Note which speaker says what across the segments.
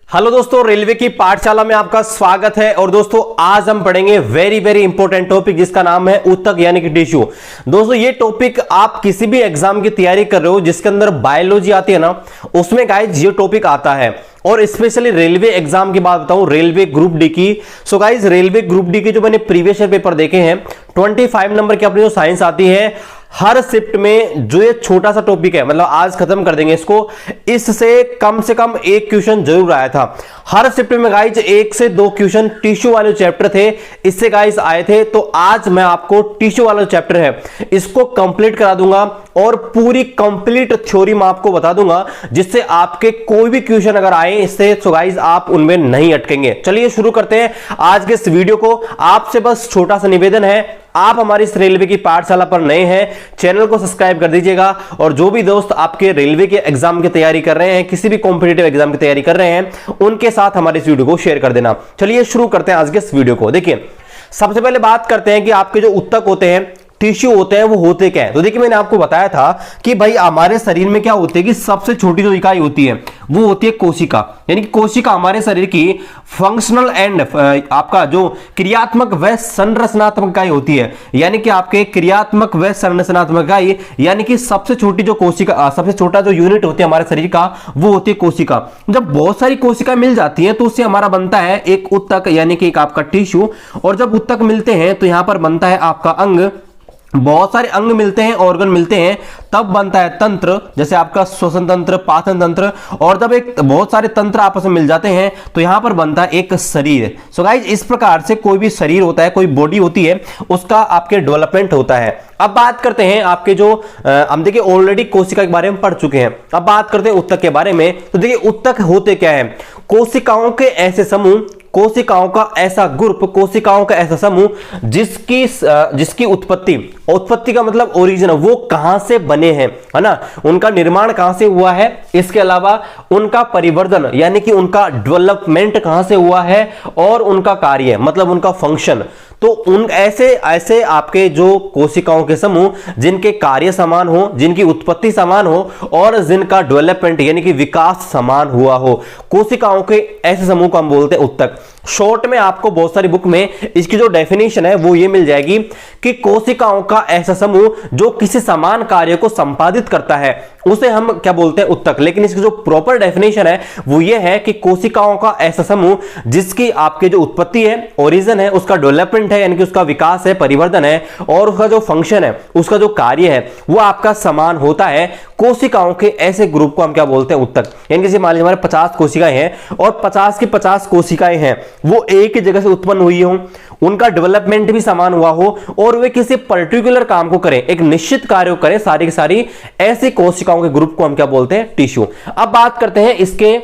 Speaker 1: Hello दोस्तों, railway की पाठशाला में आपका स्वागत है। और दोस्तों आज हम पढ़ेंगे वेरी इंपॉर्टेंट टॉपिक जिसका नाम है ऊतक यानी कि टिश्यू। दोस्तों ये टॉपिक आप किसी भी एग्जाम की तैयारी कर रहे हो जिसके अंदर बायोलॉजी आती है ना, उसमें गाइज ये टॉपिक आता है। और स्पेशली रेलवे एग्जाम की बात बताऊं, रेलवे ग्रुप डी की। So guys railway group D के जो मैंने प्रीवियस ईयर पेपर देखे हैं 25 नंबर की अपनी जो साइंस आती है, हर शिफ्ट में जो ये छोटा सा टॉपिक है, मतलब आज खत्म कर देंगे इसको, इससे कम से कम एक क्वेश्चन जरूर आया था। हर शिफ्ट में गाइज 1 से 2 क्वेश्चन टिश्यू वाले चैप्टर थे, इससे गाइज आए थे। तो आज मैं आपको टिश्यू वाला चैप्टर है इसको कंप्लीट करा दूंगा और पूरी कंप्लीट थ्योरी मैं आपको बता दूंगा, जिससे आपके कोई भी क्वेश्चन अगर आए इससे तो गाइज आप उनमें नहीं अटकेंगे। चलिए शुरू करते हैं आज के इस वीडियो को। आपसे बस छोटा सा निवेदन है, आप हमारी इस रेलवे की पाठशाला पर नए हैं, चैनल को सब्सक्राइब कर दीजिएगा। और जो भी दोस्त आपके रेलवे के एग्जाम की तैयारी कर रहे हैं, किसी भी कॉम्पिटिटिव एग्जाम की तैयारी कर रहे हैं, उनके साथ हमारे इस वीडियो को शेयर कर देना। चलिए शुरू करते हैं आज के इस वीडियो को। देखिए सबसे पहले बात करते हैं कि आपके जो ऊतक होते हैं, टिश्यू होते हैं, वो होते क्या है। तो देखिए मैंने आपको बताया था कि भाई हमारे शरीर में क्या होते हैं कि सबसे छोटी जो इकाई होती है वो होती है कोशिका। यानी कि कोशिका हमारे शरीर की फंक्शनल एंड आपका जो क्रियात्मक व संरचनात्मक इकाई होती है। यानी कि आपके क्रियात्मक व संरचनात्मक इकाई यानी कि सबसे छोटी जो कोशिका, सबसे छोटा जो यूनिट होती है हमारे शरीर का, वो होती है कोशिका। जब बहुत सारी कोशिका मिल जाती है तो उससे हमारा बनता है एक ऊतक यानी कि एक आपका टिश्यू। और जब ऊतक मिलते हैं तो यहां पर बनता है आपका अंग। बहुत सारे अंग मिलते हैं, ऑर्गन मिलते हैं, तब बनता है तंत्र, जैसे आपका श्वसन तंत्र, पाचन तंत्र। और जब एक बहुत सारे तंत्र आपस में मिल जाते हैं तो यहां पर बनता है एक शरीर। सो गाइज इस प्रकार से कोई भी शरीर होता है, कोई बॉडी होती है, उसका आपके डेवलपमेंट होता है। अब बात करते हैं आपके जो हम देखिए ऑलरेडी कोशिका के बारे में पढ़ चुके हैं, अब बात करते हैं ऊतक के बारे में। तो देखिए ऊतक होते क्या है, कोशिकाओं के ऐसे समूह, कोशिकाओं का ऐसा ग्रुप, कोशिकाओं का ऐसा समूह जिसकी उत्पत्ति का मतलब ओरिजिन, वो कहां से बने हैं, है ना, उनका निर्माण कहां से हुआ है, इसके अलावा उनका परिवर्धन यानी कि उनका डेवलपमेंट कहां से हुआ है, और उनका कार्य मतलब उनका फंक्शन। तो उन ऐसे आपके जो कोशिकाओं के समूह जिनके कार्य समान हो, जिनकी उत्पत्ति समान हो और जिनका डेवलपमेंट यानी कि विकास समान हुआ हो, कोशिकाओं के ऐसे समूह को हम बोलते हैं ऊतक। शॉर्ट में आपको बहुत सारी बुक में इसकी जो डेफिनेशन है वो ये मिल जाएगी कि कोशिकाओं का ऐसा समूह जो किसी समान कार्य को संपादित करता है उसे हम क्या बोलते हैं, ऊतक। लेकिन इसकी जो प्रॉपर डेफिनेशन है वो ये है कि कोशिकाओं का ऐसा समूह जिसकी आपके जो उत्पत्ति है, ओरिजिन है, उसका डेवलपमेंट है यानी कि उसका विकास है, परिवर्तन है, और उसका जो फंक्शन है, उसका जो कार्य है वो आपका समान होता है। कोशिकाओं के ऐसे ग्रुप को हम क्या बोलते हैं, ऊतक। यानी कि मान लीजिए हमारे 50 कोशिकाएं हैं और 50 की 50 कोशिकाएं हैं, वो एक ही जगह से उत्पन्न हुई हो, उनका डेवलपमेंट भी समान हुआ हो और वे किसी पर्टिकुलर काम को करें, एक निश्चित कार्य को करें, सारी की सारी ऐसी कोशिकाओं के ग्रुप को हम क्या बोलते हैं, टिश्यू। अब बात करते हैं इसके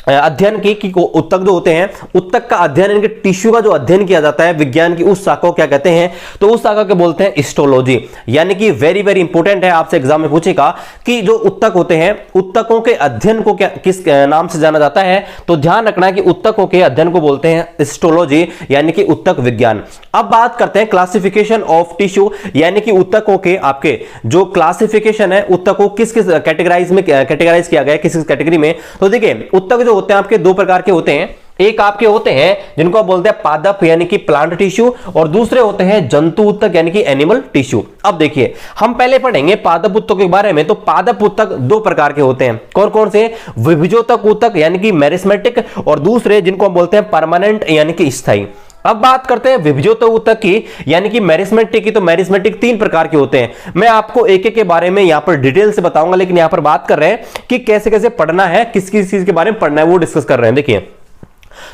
Speaker 1: अध्ययन की कि ऊतक जो होते हैं, ऊतक का अध्ययन यानी कि टिश्यू का जो अध्ययन किया जाता है विज्ञान की, उस शाखा को क्या कहते हैं, तो उस शाखा को बोलते हैं हिस्टोलॉजी। यानी कि वेरी इंपॉर्टेंट है, आपसे एग्जाम में पूछेगा कि जो ऊतक होते हैं, ऊतकों के अध्ययन को क्या किस नाम से जाना जाता है, तो ध्यान रखना कि ऊतकों के अध्ययन को बोलते हैं हिस्टोलॉजी यानी कि ऊतक विज्ञान। अब बात करते हैं क्लासिफिकेशन ऑफ टिश्यू यानी कि ऊतकों के आपके जो क्लासिफिकेशन है, ऊतक को किस किस कैटेगराइज में कैटेगराइज किया गया है, किस किस कैटेगरी में। तो देखिए ऊतक जो होते हैं आपके दो प्रकार के होते हैं, एक आपके होते हैं जिनको आप बोलते हैं पादप यानी कि प्लांट टिश्यू, और दूसरे होते हैं जंतु ऊतक यानी कि एनिमल टिश्यू। अब देखिए हम पहले पढ़ेंगे पादप ऊतक के बारे में। तो पादप ऊतक दो प्रकार के होते हैं, कौन कौन से, विभजोतक ऊतक यानी कि मेरिस्मेटिक, और दूसरे जिनको हम बोलते हैं परमानेंट यानी कि स्थायी। अब बात करते हैं विभजोतक ऊतक की यानी कि मेरिस्मेटिक की। तो मेरिस्मेटिक 3 प्रकार के होते हैं, मैं आपको एक एक के बारे में यहां पर डिटेल से बताऊंगा, लेकिन यहां पर बात कर रहे हैं कि कैसे कैसे पढ़ना है, किस किस चीज के बारे में पढ़ना है वो डिस्कस कर रहे हैं। देखिए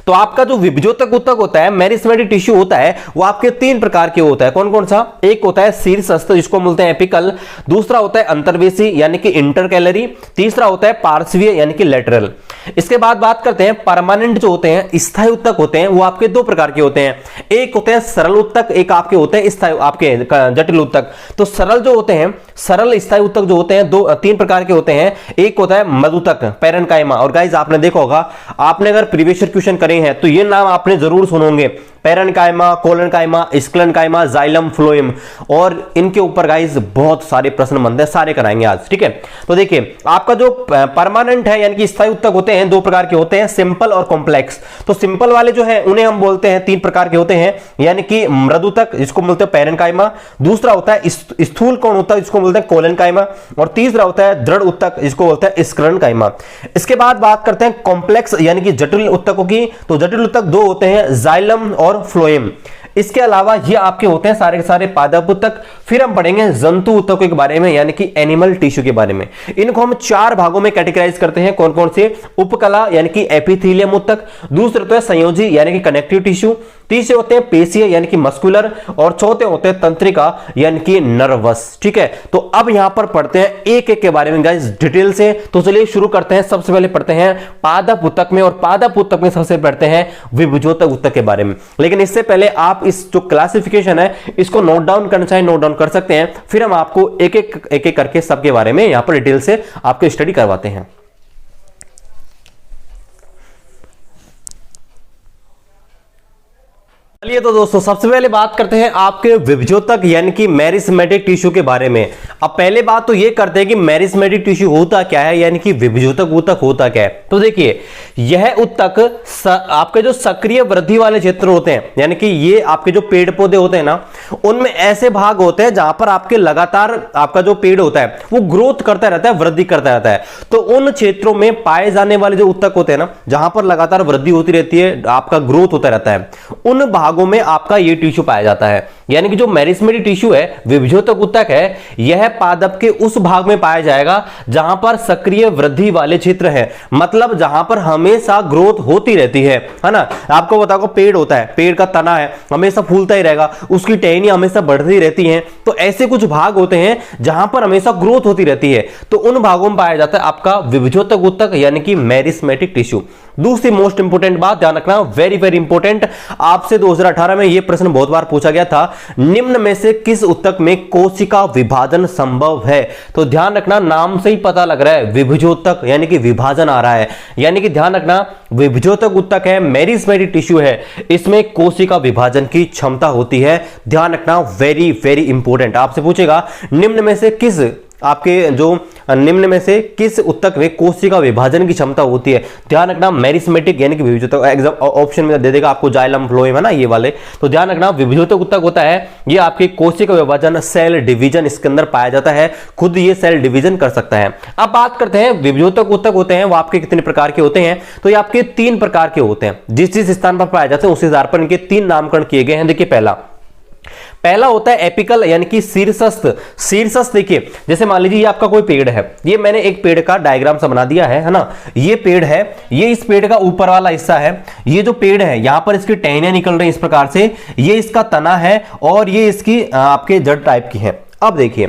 Speaker 1: तो आपका जो विभजोतक ऊतक होता है, मेरिस्मेटिक टिश्यू होता है, वो आपके 3 प्रकार के होता है। कौन कौन सा, एक होता है शीर्षस्थ जिसको बोलते हैं एपिकल, दूसरा होता है अंतर्वेशी यानी कि इंटरकैलरी, तीसरा होता है पार्श्वीय यानी कि लेटरल। इसके बाद बात करते हैं परमानेंट जो होते हैं, स्थायी ऊतक होते हैं, वो आपके 2 प्रकार के होते हैं, एक होते हैं सरल ऊतक, एक आपके होते हैं स्थायी आपके जटिल ऊतक। तो सरल जो होते हैं, सरल स्थायी ऊतक जो होते हैं 3 प्रकार के होते हैं, एक होता है मधुतक, पैरेन्काइमा। और गाइस आपने देखा होगा, आपने अगर प्रीवियस ईयर क्वेश्चन करे हैं तो ये नाम आपने जरूर सुनोगे, parenchyma, collenchyma, sclerenchyma, xylem, phloem, और इनके ऊपर गाइस बहुत सारे प्रश्न बनते हैं, सारे कराएंगे आज, ठीक है। तो देखिए आपका जो परमानेंट है यानी कि स्थायी उत्तक होते हैं दो प्रकार के होते हैं, सिंपल और कॉम्प्लेक्स। तो सिंपल वाले जो है उन्हें हम बोलते हैं तीन प्रकार के होते हैं, यानी कि मृदुतक जिसको बोलते हैं पैरेन्काइमा, दूसरा होता है स्थूल कोण उत्तक जिसको बोलते हैं कोलेनकाइमा, और तीसरा होता है दृढ़ उत्तक जिसको बोलते हैं स्क्लेरेन्काइमा। इसके बाद बात करते हैं कॉम्प्लेक्स यानी कि जटिल उत्तकों की। तो जटिल उत्तक दो होते हैं, जाइलम और फ्लोएम। इसके अलावा ये आपके होते हैं सारे के सारे पादप उत्तक। फिर हम पढ़ेंगे जंतु उत्तकों के बारे में यानी कि एनिमल टिश्यू के बारे में। इनको हम चार भागों में कैटेगराइज करते हैं, कौन कौन से? उपकला यानी कि एपिथेलियम उत्तक, दूसरे होते हैं संयोजी यानी कि कनेक्टिव टिश्यू, तीसरे होते हैं पेशीय यानी कि मस्कुलर, और चौथे होते हैं तंत्रिका यानी कि नर्वस, ठीक है। तो अब यहां पर पढ़ते हैं एक एक के बारे में गाइस डिटेल से। तो चलिए शुरू करते हैं। सबसे पहले पढ़ते हैं पादप उत्तक में, और पादप उत्तक में सबसे पढ़ते हैं विभुजोतक उत्तक के बारे में। लेकिन इससे पहले आप इस जो क्लासिफिकेशन है इसको नोट डाउन करना चाहे नोट डाउन कर सकते हैं, फिर हम आपको एक एक करके सबके बारे में यहां पर डिटेल से आपको स्टडी करवाते हैं। चलिए तो दोस्तों सबसे पहले बात करते हैं आपके विभुजोतक यानी कि मेरिस्मेटिक टिश्यू के बारे में। अब पहले बात तो ये करते हैं कि मेरिस्मेटिक टिश्यू होता क्या है यानी कि विभुजोतक उत्तक होता क्या है। तो देखिए यह उत्तक आपके जो सक्रिय वृद्धि वाले क्षेत्र होते हैं, यानी कि ये आपके जो पेड़ पौधे होते हैं ना, उनमें ऐसे भाग होते हैं जहां पर आपके लगातार आपका जो पेड़ होता है वो ग्रोथ करता रहता है, वृद्धि करता रहता है। तो उन क्षेत्रों में पाए जाने वाले जो उत्तक होते हैं ना, जहां पर लगातार वृद्धि होती रहती है, आपका ग्रोथ होता रहता है, उन भागों में आपका ये टिश्यू पाया जाता है। यानी कि जो मेरिस्मेटिक टिश्यू है, विभुजोतक उत्तक है, यह पादप के उस भाग में पाया जाएगा जहां पर सक्रिय वृद्धि वाले क्षेत्र है, मतलब जहां पर हमेशा ग्रोथ होती रहती है ना। आपको बताओ पेड़ होता है, पेड़ का तना है, हमेशा फूलता ही रहेगा, उसकी टहनियां हमेशा बढ़ती रहती हैं। तो ऐसे कुछ भाग होते हैं जहां पर हमेशा ग्रोथ होती रहती है, तो उन भागों में पाया जाता है आपका विभुजोतक उत्तक यानी कि मेरिस्मेटिक टिश्यू। दूसरी मोस्ट इंपोर्टेंट बात ध्यान रखना, वेरी वेरी इंपोर्टेंट, आपसे 2018 में यह प्रश्न बहुत बार पूछा गया था, निम्न में से किस उत्तक में कोशिका विभाजन संभव है? तो ध्यान रखना, नाम से ही पता लग रहा है विभुजोतक यानी कि विभाजन आ रहा है, यानी कि ध्यान रखना विभुजोतक उत्तक है, मेरिस्मेटिक टिश्यू है, इसमें कोशिका विभाजन की क्षमता होती है। ध्यान रखना, वेरी वेरी इंपोर्टेंट, आपसे पूछेगा निम्न में से किस आपके जो निम्न में से किस उत्तक में कोशिका विभाजन की क्षमता होती है? ध्यान रखना मेरिस्मेटिक यानी कि विभुजोतक, एग्जाम ऑप्शन में दे देगा आपको जाइलम, फ्लोएम है ना ये वाले। तो ध्यान रखना विभुजोतक उत्तक होता है, ये आपकी कोशिका विभाजन, सेल डिवीजन इसके अंदर पाया जाता है, खुद ये सेल डिवीजन कर सकता है। अब बात करते हैं विभुजोतक उत्तक होते हैं वो आपके कितने प्रकार के होते हैं? तो ये आपके तीन प्रकार के होते हैं, जिस जिस स्थान पर पाए जाते हैं उस आधार पर इनके तीन नामकरण किए गए हैं। देखिए पहला होता है एपिकल यानी कि शीर्षस्थ। शीर्षस्थ देखिए जैसे मान लीजिए ये आपका कोई पेड़ है, ये मैंने एक पेड़ का डायग्राम सा बना दिया है ना, ये पेड़ है, ये इस पेड़ का ऊपर वाला हिस्सा है, ये जो पेड़ है यहां पर इसकी टहनियां निकल रही हैं इस प्रकार से, ये इसका तना है और ये इसकी आपके जड़ टाइप की है। अब देखिए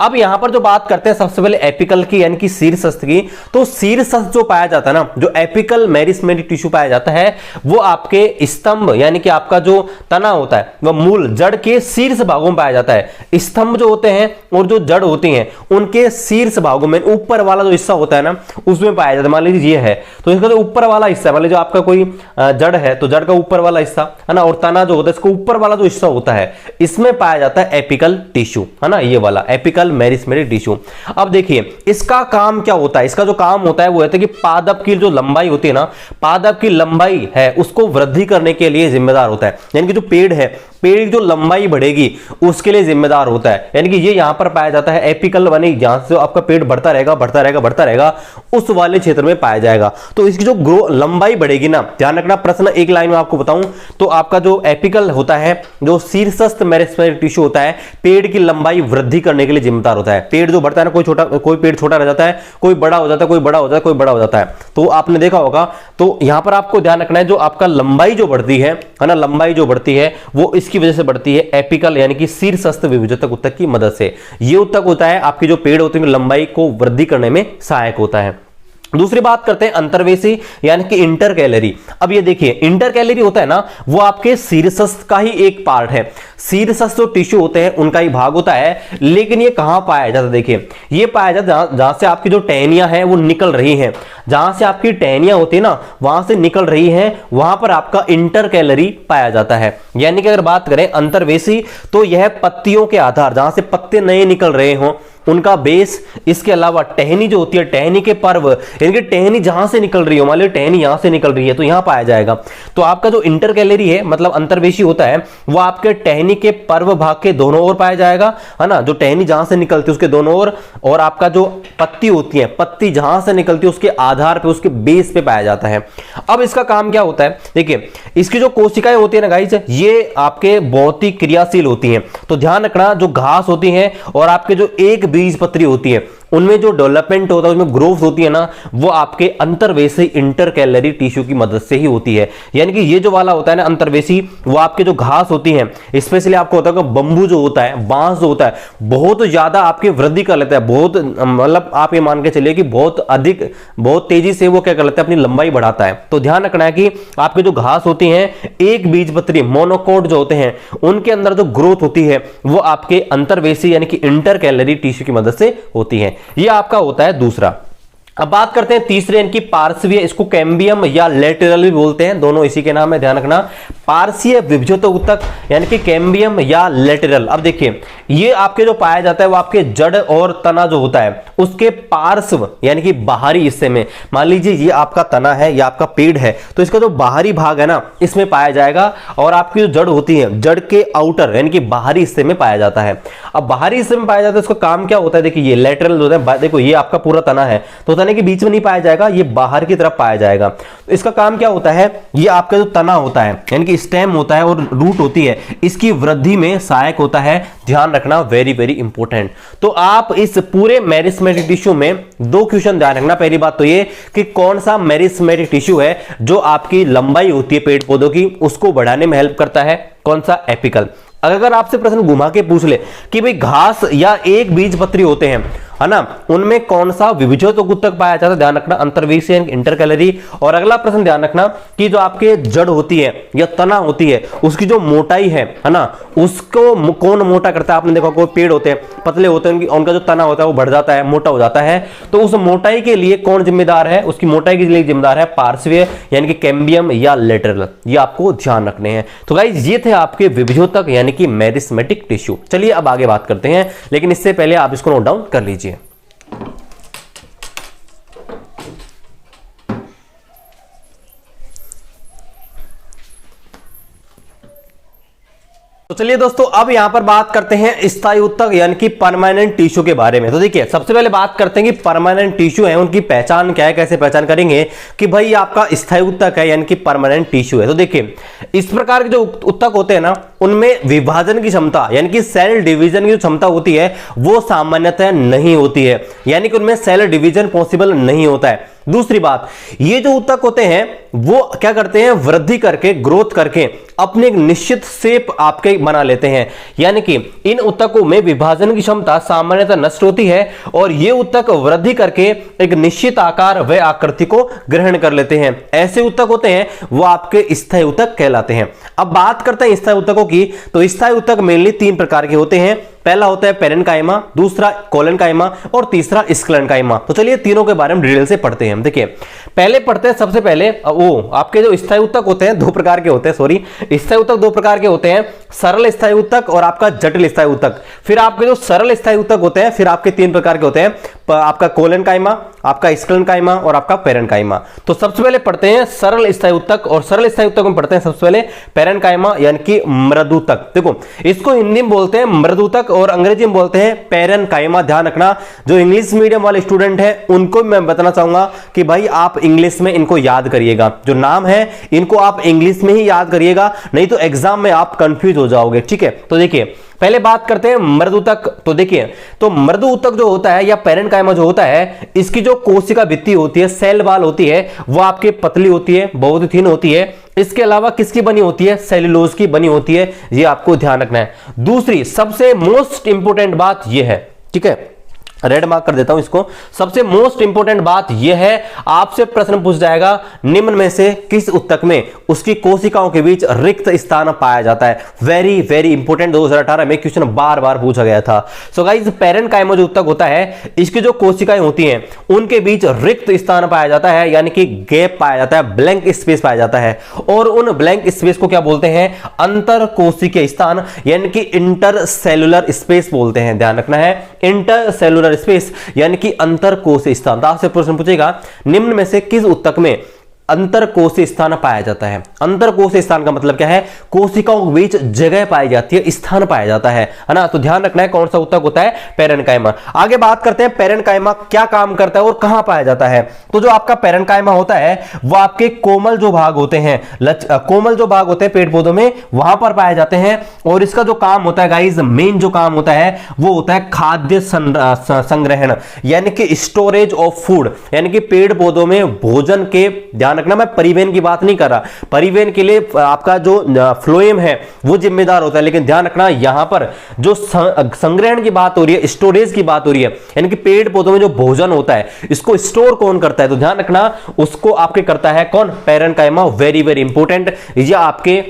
Speaker 1: अब यहां पर जो बात करते हैं सबसे पहले एपिकल की यानी कि शीर्षस्थ की, तो शीर्षस्थ जो पाया जाता है ना, जो एपिकल मेरिस्मेटिक टिश्यू पाया जाता है वो आपके स्तंभ यानी कि आपका जो तना होता है वह मूल जड़ के शीर्ष भागों में पाया जाता है। स्तंभ जो होते हैं और जो जड़ होती हैं उनके शीर्ष भागों में ऊपर वाला जो हिस्सा होता है ना उसमें पाया जाता है। मान लीजिए ये है तो इसका जो ऊपर वाला हिस्सा, मान लीजिए जो आपका कोई जड़ है तो जड़ का ऊपर वाला हिस्सा है ना, और तना जो होता है इसका ऊपर वाला जो हिस्सा होता है इसमें पाया जाता है एपिकल टिश्यू है ना, ये वाला एपिकल मेरिस्मेटिक टिश्यू। अब देखिए इसका काम क्या होता है, इसका जो काम होता है वो होता है कि पादप की जो लंबाई होती है ना, पादप की लंबाई है उसको वृद्धि करने के लिए जिम्मेदार होता है। यानी कि जो पेड़ है, पेड़ की जो लंबाई बढ़ेगी उसके लिए जिम्मेदार होता है। यानी कि ये यहां पर पाया जाता है एपिकल, यानी जहां से आपका पेड़ बढ़ता रहेगा बढ़ता रहेगा बढ़ता रहेगा उस वाले क्षेत्र में पाया जाएगा। तो इसकी जो लंबाई बढ़ेगी ना, ध्यान रखना प्रश्न एक लाइन में आपको बताऊं तो आपका जो एपिकल होता है, जो शीर्षस्थ मेरिस्मेटिक टिश्यू होता है, पेड़ की लंबाई वृद्धि करने के लिए जिम्मेदार होता है। पेड़ जो बढ़ता है ना, कोई पेड़ छोटा रह जाता है, कोई बड़ा हो जाता है, कोई बड़ा हो जाता है, कोई बड़ा हो जाता है, तो आपने देखा होगा। तो यहां पर आपको ध्यान रखना है जो आपका लंबाई जो बढ़ती है ना, लंबाई जो बढ़ती है वो इसकी वजह से बढ़ती है एपिकल यानी कि शीर्षस्थ विभुजोतक उत्तक की मदद से। ये उत्तक होता है आपकी जो पेड़ होते हैं लंबाई को वृद्धि करने में सहायक होता है। दूसरी बात करते हैं अंतर्वेशी यानी कि इंटर कैलरी। अब ये देखिए इंटर कैलरी होता है ना, वो आपके शीर्षस्थ का ही एक पार्ट है। शीर्षस्थ जो टिश्यू होते हैं उनका ही भाग होता है, लेकिन ये कहां पाया जाता है? देखिए ये पाया जाता है जहां से आपकी जो टहनियां हैं वो निकल रही हैं, जहां से आपकी टहनियां होती है ना वहां से निकल रही हैं, वहां पर आपका इंटर कैलरी पाया जाता है। यानी कि अगर बात करें अंतर्वेशी तो यह पत्तियों के आधार, जहां से पत्ते नए निकल रहे हों उनका बेस, इसके अलावा टहनी जो होती है, टहनी के पर्व, यानी कि टहनी जहां से निकल रही हो, मान लो टहनी यहां से निकल रही है तो यहां पाया जाएगा। तो आपका जो इंटर कैलरी है मतलब अंतर्वेशी होता है वो आपके टहनी के पर्व भाग के दोनों ओर पाया जाएगा, है ना, जो टहनी जहां से निकलती है उसके दोनों ओर, और आपका जो पत्ती होती है, पत्ती जहां से निकलती है उसके आधार पे, उसके बेस पे पाया जाता है। अब इसका काम क्या होता है? देखिए इसकी जो कोशिकाएं होती है ना गाइस, ये आपके बहुत ही क्रियाशील होती हैं। तो ध्यान रखना, जो घास होती है और आपके जो एक बीज पत्री होती है उनमें जो डेवलपमेंट होता है, उसमें ग्रोथ होती है ना, वो आपके अंतर्वेशी इंटर कैलरी टिश्यू की मदद से ही होती है। यानी कि ये जो वाला होता है ना अंतर्वेशी, वो आपके जो घास होती है, स्पेशली आपको होता है बंबू जो होता है, बांस जो होता है, बहुत ज्यादा आपकी वृद्धि कर लेता है, बहुत मतलब आप ये मान के चलिए कि बहुत अधिक, बहुत तेजी से वो क्या कर लेता है, अपनी लंबाई बढ़ाता है। तो ध्यान रखना है कि आपके जो घास होती है, एक बीजपत्री मोनोकोट जो होते हैं, उनके अंदर जो ग्रोथ होती है वो आपके अंतर्वेशी यानी कि इंटर कैलरी टिश्यू की मदद से होती है। ये आपका होता है दूसरा। अब बात करते हैं तीसरे, इनकी पार्श्वीय, इसको कैम्बियम या लेटरल भी बोलते हैं, दोनों इसी के नाम है, ध्यान रखना। पार्श्वीय विभजत ऊतक यानी कि कैम्बियम या लेटरल। अब देखिए ये आपके जो पाया जाता है वो आपके जड़ और तना जो होता है उसके पार्श्व यानी कि बाहरी हिस्से में। मान लीजिए ये आपका तना है या आपका पेड़ है, तो इसका जो बाहरी भाग है ना इसमें पाया जाएगा, और आपकी जो जड़ होती है, जड़ के आउटर यानी कि बाहरी हिस्से में पाया जाता है। अब बाहरी हिस्से में पाया जाता है, इसका काम क्या होता है? देखिए ये लेटरल होता है, देखो ये आपका पूरा तना है तो तने के बीच में नहीं पाया जाएगा, ये बाहर की तरफ पाया जाएगा। तो इसका काम क्या होता है? ये आपका जो तना होता है यानी कि स्टेम होता है और रूट होती है, इसकी वृद्धि में सहायक होता है। ध्यान रखना, वेरी वेरी इंपॉर्टेंट। तो आप इस पूरे मेरिस्टेमेटिक टिश्यू में दो क्वेश्चन ध्यान रखना। पहली बात तो ये कि कौन सा मेरिस्टेमेटिक टिश्यू है जो आपकी लंबाई होती है पेड़ पौधों की उसको बढ़ाने में हेल्प करता है, कौन सा एपिकल। अगर आपसे प्रश्न घुमा के पूछ ले कि भाई घास या एक बीज पत्री होते हैं, है ना, उनमें कौन सा विभजत ऊतक पाया जाता है, ध्यान रखना अंतर्वेशी इंटर कैलरी। और अगला प्रश्न ध्यान रखना कि जो आपके जड़ होती है या तना होती है उसकी जो मोटाई है ना, उसको कौन मोटा करता है? आपने देखा कोई पेड़ होते हैं पतले होते हैं, उनका जो तना होता है वो बढ़ जाता है, मोटा हो जाता है, तो उस मोटाई के लिए कौन जिम्मेदार है? उसकी मोटाई के लिए जिम्मेदार है पार्श्वीय यानी कि कैम्बियम या लेटरल। ये आपको ध्यान रखने हैं। तो गाइस ये थे आपके विभजोतक यानी कि मेरिस्टेमेटिक टिश्यू। चलिए अब आगे बात करते हैं, लेकिन इससे पहले आप इसको नोट डाउन कर लीजिए। तो चलिए दोस्तों अब यहां पर बात करते हैं स्थायी ऊतक यानी कि परमानेंट टिश्यू के बारे में। तो देखिए सबसे पहले बात करते हैं कि परमानेंट टिश्यू है उनकी पहचान क्या है, कैसे पहचान करेंगे कि भाई आपका स्थायी ऊतक है यानी कि परमानेंट टिश्यू है। तो देखिए इस प्रकार के जो ऊतक होते हैं ना उनमें विभाजन की क्षमता यानी कि सेल डिवीजन की जो क्षमता होती है वो सामान्यतः नहीं होती है, यानी कि उनमें सेल डिवीजन पॉसिबल नहीं होता है। दूसरी बात, ये जो ऊतक होते हैं वो क्या करते हैं? वृद्धि करके, ग्रोथ करके अपने एक निश्चित शेप आपके बना लेते हैं, यानी कि इन ऊतकों में विभाजन की क्षमता सामान्यतः नष्ट होती है और ये ऊतक वृद्धि करके एक निश्चित आकार व आकृति को ग्रहण कर लेते हैं। ऐसे ऊतक होते हैं वो आपके स्थायी ऊतक कहलाते हैं। अब बात करते हैं स्थायी ऊतकों की। तो स्थायी ऊतक मेनली तीन प्रकार के होते हैं। पहला होता है पेरेन्काइमा, दूसरा कोलेनकाइमा और तीसरा स्क्लेरेन्काइमा। तो चलिए तीनों के बारे में डिटेल से पढ़ते हैं। देखिए पहले पढ़ते हैं, सबसे पहले वो आपके जो स्थायी ऊतक होते हैं दो प्रकार के होते हैं, सॉरी स्थायी ऊतक दो प्रकार के होते हैं, सरल स्थायी ऊतक और आपका जटिल स्थायी ऊतक। फिर आपके जो सरल स्थायी ऊतक होते हैं फिर आपके तीन प्रकार के होते हैं, आपका कोलेनकाइमा, आपका स्क्लेरेन्काइमा और आपका पेरेन्काइमा। तो सबसे पहले पढ़ते हैं सरल स्थायी ऊतक, और सरल स्थायी ऊतक में पढ़ते हैं सबसे पहले पेरेन्काइमा यानी कि मृदूतक। देखो इसको हिंदी में बोलते हैं मृदूतक और अंग्रेजी में बोलते हैं पेरेन्काइमा। ध्यान रखना, जो इंग्लिश मीडियम वाले स्टूडेंट हैं उनको मैं बताना चाहूंगा कि भाई आप इंग्लिश में इनको याद करिएगा, जो नाम है इनको आप इंग्लिश में ही याद करिएगा, नहीं तो एग्जाम में आप कंफ्यूज हो जाओगे। ठीक है, तो देखिए पहले बात करते हैं मृदूतक। तो देखिए तो मृदूतक जो होता है या पेरेन्काइमा जो होता है, इसकी जो कोशिका भित्ति होती है, सेल वॉल होती है, वो आपके पतली होती है, बहुत ही थिन होती है। इसके अलावा किसकी बनी होती है? सेल्यूलोज की बनी होती है। ये आपको ध्यान रखना है। दूसरी सबसे मोस्ट इंपोर्टेंट बात ये है, ठीक है, रेड मार्क कर देता हूं इसको। सबसे मोस्ट इंपोर्टेंट बात यह है, आपसे प्रश्न पूछ जाएगा निम्न में से किस ऊतक में उसकी कोशिकाओं के बीच रिक्त स्थान पाया जाता है। वेरी वेरी इंपोर्टेंट, 2018 में क्वेश्चन बार बार पूछा गया था। सो गाइस, पैरेनकाइमा जो ऊतक होता है, इसकी जो कोशिकाएं होती हैं उनके बीच रिक्त स्थान पाया जाता है, यानी कि गैप पाया जाता है, ब्लैंक स्पेस पाया जाता है। और उन ब्लैंक स्पेस को क्या बोलते हैं? अंतर कोशिकीय स्थान, यानी कि इंटरसेलुलर स्पेस बोलते हैं। ध्यान रखना है, इंटरसेलुलर स्पेस यानी कि अंतर कोशिकीय स्थान। आपसे प्रश्न पूछेगा निम्न में से किस ऊतक में अंतर कोशिकीय स्थान पाया जाता है। अंतर कोशिकीय स्थान का मतलब क्या है? कोशिकाओं के बीच जगह पाई जाती है, स्थान पाया जाता है ना। तो ध्यान रखना है कौन सा ऊतक होता है? पैरेनकाइमा। आगे बात करते हैं पैरेनकाइमा क्या काम करता है और कहां पाया जाता है। तो जो आपका पैरेनकाइमा होता है वो आपके कोमल जो भाग होते हैं, कोमल जो भाग होते हैं पेड़ पौधों में, वहां पर पाए जाते हैं। और इसका जो काम होता है गाइस, मेन जो काम होता है वो होता है खाद्य संग्रहण, यानी कि स्टोरेज ऑफ फूड, यानी कि पेड़ पौधों में भोजन के, ध्यान रखना मैं परिवहन की बात नहीं कर रहा, परिवहन के लिए आपका जो फ्लोएम है वो जिम्मेदार होता है, लेकिन ध्यान रखना यहां पर जो संग्रहण की बात हो रही है, स्टोरेज की बात हो रही है, यानी कि पेड़ पौधों में जो भोजन होता है इसको स्टोर कौन करता है? तो ध्यान रखना उसको आपके करता है कौन? पैरेनकाइमा। वेरी वेरी इंपॉर्टेंट, ये आपके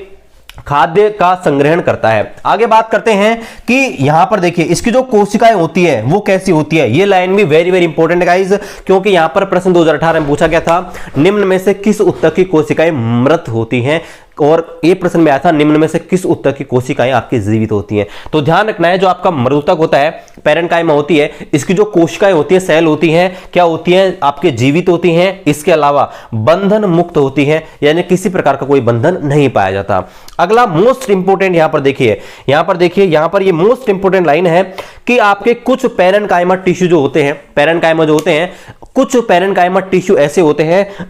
Speaker 1: खाद्य का संग्रहण करता है। आगे बात करते हैं कि यहां पर देखिए इसकी जो कोशिकाएं होती है वो कैसी होती है। ये लाइन भी वेरी वेरी इंपॉर्टेंट गाइस, क्योंकि यहां पर प्रश्न 2018 में पूछा गया था निम्न में से किस ऊतक की कोशिकाएं मृत होती हैं, और ये प्रश्न में आया था निम्न में से किस ऊतक की कोशिकाएं आपकी जीवित होती हैं। तो ध्यान रखना है जो आपका मृतक होता है, पैरेनकाइमा होती है, इसकी जो कोशिकाएं होती है, सेल होती हैं, क्या होती हैं? आपके जीवित होती हैं। इसके अलावा बंधन मुक्त होती हैं, यानी किसी प्रकार का कोई बंधन नहीं पाया जाता। अगला मोस्ट इंपोर्टेंट यहां पर देखिए, यहां पर ये मोस्ट इंपोर्टेंट लाइन है कि आपके कुछ पैरेनकाइमा टिश्यू जो होते हैं, पैरेनकाइमा जो होते हैं, कुछ पैरेनकाइमा टिश्यू ऐसे होते हैं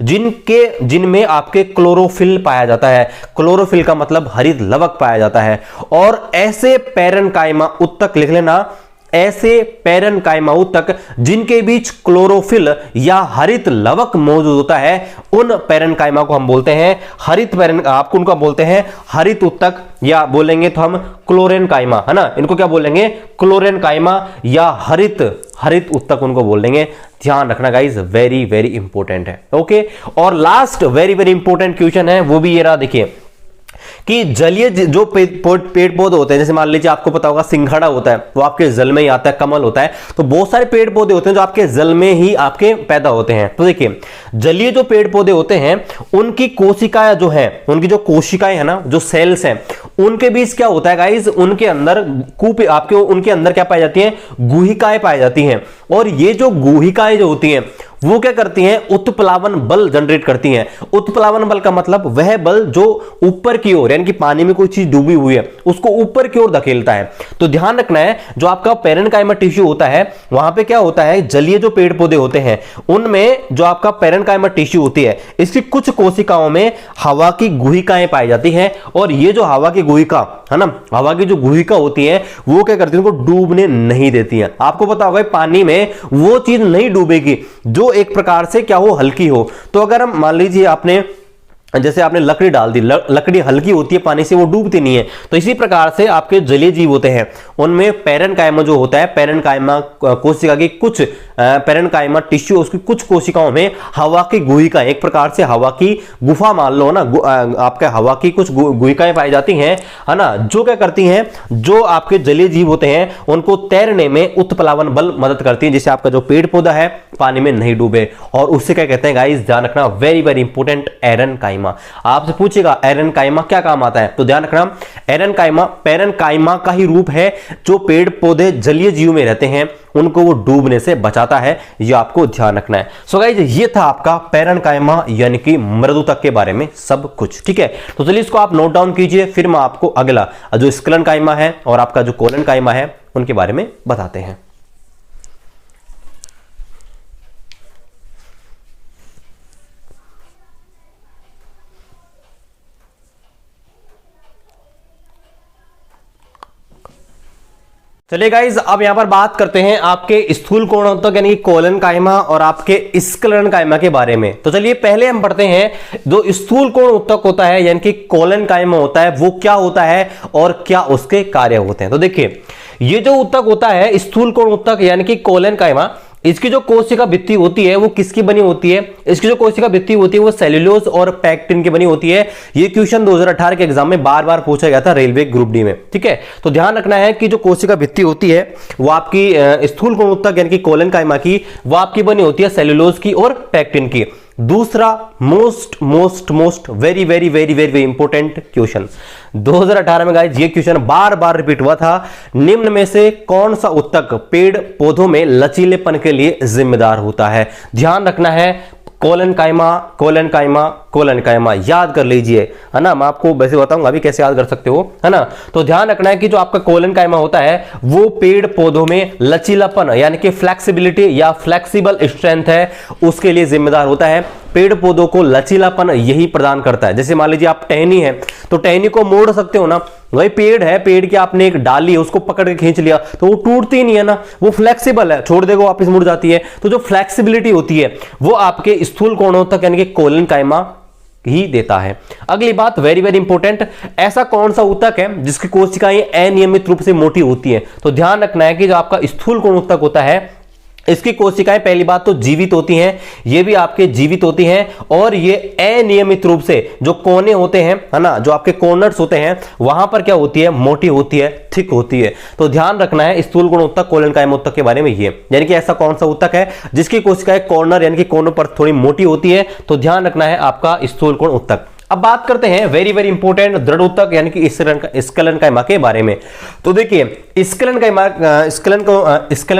Speaker 1: जिनमें आपके क्लोरोफिल पाया जाता है। क्लोरोफिल का मतलब हरित लवक पाया जाता है। और ऐसे पैरेनकाइमा ऊतक लिख लेना, ऐसे पैरेनकाइमा ऊतक जिनके बीच क्लोरोफिल या हरित लवक मौजूद होता है, उन पैरेनकाइमा को हम बोलते हैं हरित आपको उनका बोलते हैं हरित ऊतक, या बोलेंगे तो हम क्लोरेनकाइमा, है ना। इनको क्या बोलेंगे? क्लोरेनकाइमा या हरित ऊतक उनको बोलेंगे। ध्यान रखना गाइस, वेरी वेरी इंपॉर्टेंट है। ओके, और last very very important question है, वो भी ये रहा, देखिए कि जलीय जो पेड़ पौधे होते हैं, जैसे मान लीजिए आपको पता होगा सिंघाड़ा होता है, वो आपके जल में ही आता है, कमल होता है, तो बहुत सारे पेड़ पौधे होते हैं जो आपके जल में ही आपके पैदा होते हैं। तो देखिए जलीय जो पेड़ पौधे होते हैं उनकी कोशिकाएं जो है, उनकी जो कोशिकाएं है ना, जो सेल्स हैं, उनके बीच क्या होता है गाइस? उनके अंदर उनके अंदर क्या पाई जाती है? गुहिकाएं पाई जाती हैं। और ये जो गुहिकाएं जो होती हैं वो क्या करती हैं? उत्प्लावन बल जनरेट करती हैं। उत्प्लावन बल का मतलब वह बल जो ऊपर की ओर, यानी कि पानी में कोई चीज डूबी हुई है उसको ऊपर की ओर धकेलता है। तो ध्यान रखना है जो आपका पैरेनकाइमा टिश्यू होता है वहां पे क्या होता है? जलीय जो पेड़ पौधे होते हैं उनमें जो आपका पैरेनकाइमा टिश्यू होती है, इसकी कुछ कोशिकाओं में हवा की गुहिकाएं पाई जाती हैं। और ये जो हवा की गुहिका है ना, हवा की जो गुहिका होती है वो क्या करती है? उनको डूबने नहीं देती है। आपको पता होगा पानी में वो चीज नहीं डूबेगी जो एक प्रकार से क्या हो? हल्की हो। तो अगर हम मान लीजिए जैसे आपने लकड़ी डाल दी, लकड़ी हल्की होती है, पानी से वो डूबती नहीं है। तो इसी प्रकार से आपके जलीय जीव होते हैं उनमें पैरेनकाइमा जो होता है, पैरेनकाइमा कोशिका की कुछ पैरेनकाइमा टिश्यू, उसकी कुछ कोशिकाओं में हवा की गुहिका, एक प्रकार से हवा की गुफा मान लो ना, आपके हवा की कुछ गुहिकाएं पाई जाती हैं, है ना, जो क्या करती हैं? जो आपके जलीय जीव होते हैं उनको तैरने में उत्प्लावन बल मदद करती है, जिससे आपका जो पेड़ पौधा है पानी में नहीं डूबे। और उससे क्या कहते हैं गाइस? ध्यान रखना, वेरी वेरी इंपॉर्टेंट, एरेनकाइमा। आपसे पूछेगा एरेनकाइमा क्या काम आता है, तो ध्यान रखना एरेनकाइमा पैरेनकाइमा का ही रूप है जो पेड़ पौधे जलीय जीव में रहते हैं उनको वो डूबने से बचाता है। ये आपको ध्यान रखना है। सो गाइस, ये था आपका पैरेनकाइमा यानी कि मृदुतक के बारे में सब कुछ। ठीक है, तो चलिए इसको आप नोट डाउन कीजिए, फिर मैं आपको अगला जो स्क्लेरेनकाइमा है और आपका जो कोलेनकाइमा है उनके बारे में बताते हैं। चलिए गाइज, अब यहां पर बात करते हैं आपके स्थूल कोणोत्तक यानी कोलेनकाइमा और आपके स्क्लेरेनकाइमा के बारे में। तो चलिए पहले हम पढ़ते हैं जो स्थूल कोण उत्तक होता है यानी कि कोलेनकाइमा होता है वो क्या होता है और क्या उसके कार्य होते हैं। तो देखिए ये जो ऊतक होता है स्थूल कोण ऊतक यानी कि कोलन कायमा, इसकी जो कोशिका भित्ति होती है वो किसकी बनी होती है? इसकी जो कोशिका भित्ति होती है वो सेल्यूलोज और पैक्टिन की बनी होती है। ये क्वेश्चन 2018 के एग्जाम में बार बार पूछा गया था रेलवे ग्रुप डी में, ठीक है। तो ध्यान रखना है कि जो कोशिका भित्ति होती है वो आपकी स्थूल कोण ऊतक यानी कि कोलन कायमा की, वो आपकी बनी होती है सेल्यूलोज की और पैक्टिन की। दूसरा most very very very very important question 2018 में गाइस, ये क्वेश्चन बार बार रिपीट हुआ था। निम्न में से कौन सा ऊतक पेड़ पौधों में लचीलेपन के लिए जिम्मेदार होता है? ध्यान रखना है, कोलन कायमा कोलन कायमा कोलन कायमा याद कर लीजिए, है ना। मैं आपको वैसे बताऊंगा अभी कैसे याद कर सकते हो, है ना। तो ध्यान रखना है कि जो आपका कोलन कायमा होता है वो पेड़ पौधों में लचीलापन यानी कि फ्लेक्सिबिलिटी या फ्लेक्सिबल स्ट्रेंथ है, उसके लिए जिम्मेदार होता है। पेड़ पौधों को लचीलापन यही प्रदान करता है। जैसे मान लीजिए आप टहनी है तो टहनी को मोड़ सकते हो ना, वही पेड़ है, पेड़ की आपने एक डाली है उसको पकड़ के खींच लिया तो वो टूटती नहीं है ना, वो फ्लेक्सिबल है, छोड़ देगा वापस मुड़ जाती है। तो जो फ्लेक्सिबिलिटी होती है वो आपके स्थूल कोणों तक यानी कि कोलन कायमा ही देता है। अगली बात वेरी वेरी इंपॉर्टेंट, ऐसा कौन सा ऊतक है जिसकी कोशिकाएं अनियमित रूप से मोटी होती हैं? तो ध्यान रखना है कि जो आपका स्थूल कोण ऊतक होता है इसकी कोशिकाएं पहली बात तो जीवित होती हैं, ये भी आपके जीवित होती हैं, और ये अनियमित रूप से जो कोने होते हैं, है ना, जो आपके कॉर्नर्स होते हैं वहां पर क्या होती है? मोटी होती है, थिक होती है। तो ध्यान रखना है स्थूल कोण ऊतक कोलन कायमा ऊतक के बारे में ये, यानी कि ऐसा कौन सा ऊतक है जिसकी कोशिकाएं कॉर्नर यानी कि कोनों पर थोड़ी मोटी होती है? तो ध्यान रखना है आपका स्थूल कोण ऊतक। अब बात करते हैं वेरी वेरी इंपॉर्टेंट दृढ़ ऊतक यानी कि स्क्लेरन कायमा के बारे में। तो देखिए स्क्लेरन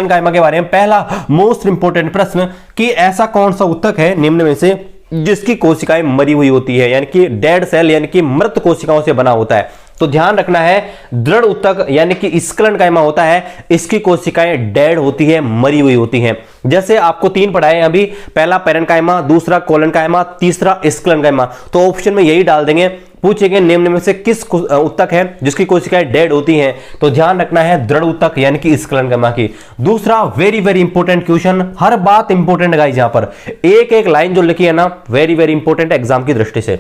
Speaker 1: कायमा के बारे में पहला मोस्ट इंपॉर्टेंट प्रश्न कि ऐसा कौन सा ऊतक है निम्न में से जिसकी कोशिकाएं मरी हुई होती है, यानी कि डेड सेल यानी कि मृत कोशिकाओं से बना होता है? तो ध्यान रखना है दृढ़ ऊतक यानी कि स्क्लेरन कायमा होता है, इसकी कोशिकाएं डेड होती है, मरी हुई होती हैं। जैसे आपको 3 पढ़ाए अभी, पहला पैरेन्काइमा, दूसरा कोलन कायमा, तीसरा स्क्लेरन कायमा। तो ऑप्शन में यही डाल देंगे, पूछेंगे निम्न में से किस ऊतक है जिसकी कोशिकाएं डेड होती हैं? तो ध्यान रखना है दृढ़ ऊतक यानी कि स्क्लेरन कायमा की। दूसरा वेरी वेरी इंपॉर्टेंट क्वेश्चन, हर बात इंपॉर्टेंट गाइस, यहां पर एक एक लाइन जो लिखी है ना वेरी वेरी इंपॉर्टेंट एग्जाम की दृष्टि से।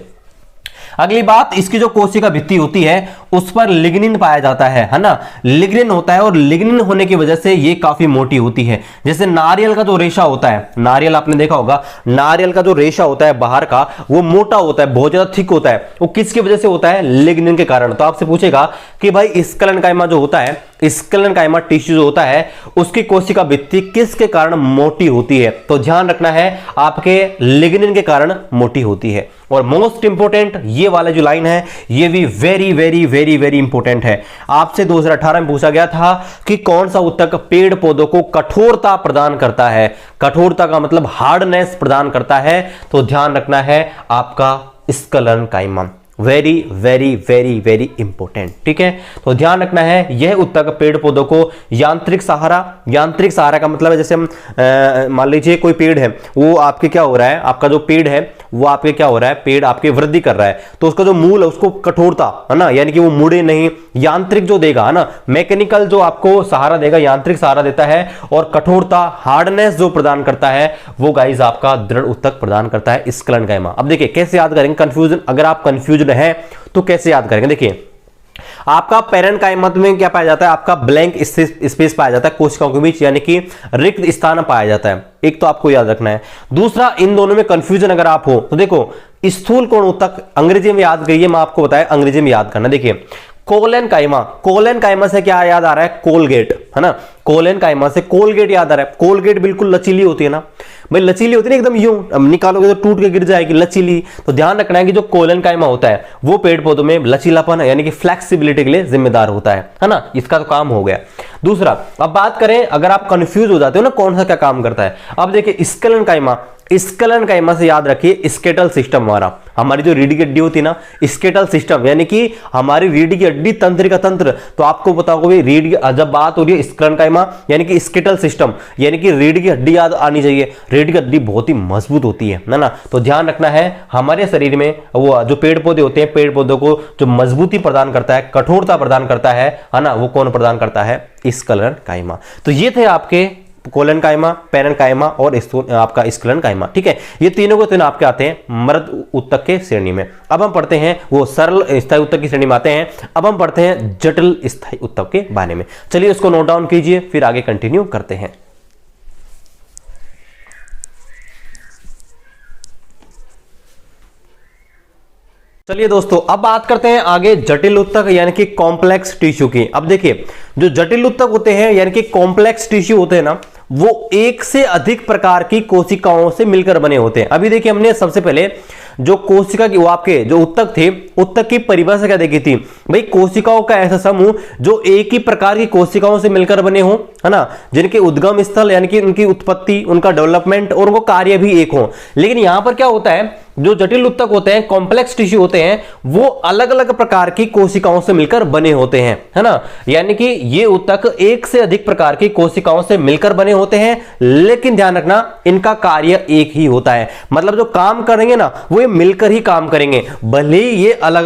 Speaker 1: अगली बात, इसकी जो कोशिका भित्ति होती है उस पर लिग्निन पाया जाता है ना, लिग्निन होता है, और लिग्निन होने की वजह से ये काफी मोटी होती है। जैसे नारियल का जो रेशा होता है, नारियल आपने देखा होगा, नारियल का जो रेशा होता है बाहर का वो मोटा होता है, बहुत ज्यादा थिक होता है, वो किसकी वजह से होता है? लिग्निन के कारण। तो आपसे पूछेगा कि भाई स्क्लेरन कायमा जो होता है, स्क्लेरन कायमा टिश्यू जो होता है उसकी कोशिका भित्ति किसके कारण मोटी होती है? तो ध्यान रखना है आपके लिग्निन के कारण मोटी होती है। और मोस्ट इंपोर्टेंट ये वाला जो लाइन है ये भी very very very very important है। आपसे 2018 में पूछा गया था कि कौन सा ऊतक पेड़ पौधों को कठोरता प्रदान करता है? कठोरता का मतलब हार्डनेस प्रदान करता है। तो ध्यान रखना है आपका स्क्लेरन कायमा, very very very very important, ठीक है। तो ध्यान रखना है यह ऊतक पेड़ पौधों को यांत्रिक सहारा, यांत्रिक सहारा का मतलब है जैसे हम मान लीजिए कोई पेड़ है, वो आपके क्या हो रहा है, आपका जो पेड़ है वो आपके क्या हो रहा है, पेड़ आपके वृद्धि कर रहा है, तो उसका जो मूल है उसको कठोरता, है ना, यानी कि वो मुड़े नहीं, यांत्रिक जो देगा, है ना, मैकेनिकल जो आपको सहारा देगा, यांत्रिक सहारा देता है, और कठोरता हार्डनेस जो प्रदान करता है वो गाइस आपका दृढ़ ऊतक प्रदान करता है स्क्लेरन कायमा। अब देखिए कैसे याद करेंगे, कंफ्यूजन, अगर आप कंफ्यूजन है तो कैसे याद करेंगे? देखिए आपका पैरेन्काइमा में क्या पाया जाता है? आपका ब्लैंक स्पेस पाया जाता है कोशिकाओं के बीच, यानी कि रिक्त स्थान पाया जाता है। एक तो आपको याद रखना है। दूसरा, इन दोनों में कंफ्यूजन अगर आप हो तो देखो स्थूल कोण ऊतक अंग्रेजी में याद करिए, मैं आपको बताया अंग्रेजी में याद करना। देखिए कोलन कायमा, कोलन कायमा से क्या याद आ रहा है? कोलगेट, है ना, कोलन कायमा से कोलगेट याद आ रहा है। कोलगेट बिल्कुल लचीली होती है ना भाई, लचीली होती है ना एकदम, यूं निकालोगे तो टूट के गिर जाएगी, लचीली। तो ध्यान रखना है कि जो कोलन कायमा होता है वो पेड़ पौधों में लचीलापन यानी कि फ्लेक्सिबिलिटी के लिए जिम्मेदार होता है ना, इसका तो काम हो गया। दूसरा, अब बात करें अगर आप कंफ्यूज हो जाते हो ना कौन सा क्या काम करता है, अब देखिए स्क्लेरन कायमा, स्क्लेरन कायमा से याद रखिए स्केटल सिस्टम, हमारी जो रीढ़ की हड्डी होती है ना, स्केटल सिस्टम यानी कि हमारी रीढ़ की हड्डी तंत्रिका तंत्र। तो आपको बताओ भाई रीढ़, जब बात हो रही है स्क्लेरन कायमा यानी कि स्केटल सिस्टम, यानी कि रीढ़ की हड्डी याद आनी चाहिए। रीढ़ की हड्डी बहुत ही मजबूत होती है ना, तो ध्यान रखना है हमारे शरीर में वो जो पेड़ पौधे होते हैं, पेड़ पौधों को जो मजबूती प्रदान करता है, कठोरता प्रदान करता है ना, वो कौन प्रदान करता है? स्क्लेरन कायमा। तो ये थे आपके कोलेनकाइमा, पेरेन्काइमा और आपका स्क्लेरेन्काइमा। ठीक है, ये तीनों को तीनों आपके आते हैं मृत ऊतक के श्रेणी में। अब हम पढ़ते हैं, वो सरल स्थायी ऊतक की श्रेणी में आते हैं। अब हम पढ़ते हैं जटिल स्थायी ऊतक के बारे में। चलिए इसको नोट डाउन कीजिए, फिर आगे कंटिन्यू करते हैं। चलिए दोस्तों, अब बात करते हैं आगे जटिल ऊतक यानी कि कॉम्प्लेक्स टिश्यू की। अब देखिए, जो जटिल ऊतक होते हैं यानी कि कॉम्प्लेक्स टिश्यू होते हैं ना, वो एक से अधिक प्रकार की कोशिकाओं से मिलकर बने होते हैं। अभी देखिए, हमने सबसे पहले जो कोशिका की, वो आपके जो ऊतक थे, ऊतक की परिभाषा क्या देखी थी भाई? कोशिकाओं का ऐसा समूह जो एक ही प्रकार की कोशिकाओं से मिलकर बने हो, है ना, जिनके उद्गम स्थल यानी कि उनकी उत्पत्ति, उनका डेवलपमेंट और उनको कार्य भी एक हो। लेकिन यहां पर क्या होता है, जो जटिल ऊतक होते हैं, कॉम्प्लेक्स टिश्यू होते हैं, वो अलग अलग प्रकार की कोशिकाओं से मिलकर बने होते हैं, है ना। यानी कि ये ऊतक एक से अधिक प्रकार की कोशिकाओं से मिलकर बने होते हैं, लेकिन ध्यान रखना इनका कार्य एक ही होता है। मतलब जो काम करेंगे ना, वो ये मिलकर ही काम करेंगे, भले ही ये अलग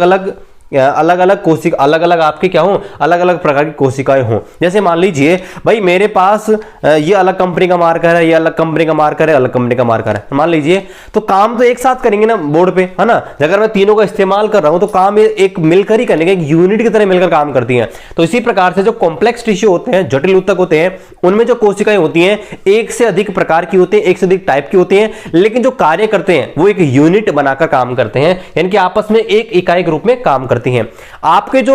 Speaker 1: अलग कोशिका, अलग अलग आपके क्या हो, अलग अलग प्रकार की कोशिकाएं हो। जैसे मान लीजिए भाई, मेरे पास ये अलग कंपनी का मार्कर है, ये अलग कंपनी का मार्कर है, अलग कंपनी का मार्कर है, मान लीजिए, तो काम तो एक साथ करेंगे ना बोर्ड पे, है ना। अगर मैं तीनों का इस्तेमाल कर रहा हूं तो काम एक मिलकर ही करेंगे, एक यूनिट की तरह मिलकर काम करती हैं। तो इसी प्रकार से जो कॉम्प्लेक्स टिश्यू होते हैं, जटिल ऊतक होते हैं, उनमें जो कोशिकाएं होती हैं एक से अधिक प्रकार की होती है, एक से अधिक टाइप की होती हैं, लेकिन जो कार्य करते हैं वो एक यूनिट बनाकर काम करते हैं, यानी कि आपस में एक इकाई के रूप में काम करती हैं। आपके जो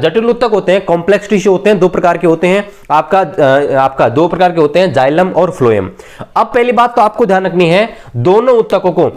Speaker 1: जटिल ऊतक होते हैं, कॉम्प्लेक्स टिश्यू होते हैं, दो प्रकार के होते हैं। आपका दो प्रकार के होते हैं, जाइलम और फ्लोएम। अब पहली बात तो आपको ध्यान रखनी है, दोनों ऊतकों को,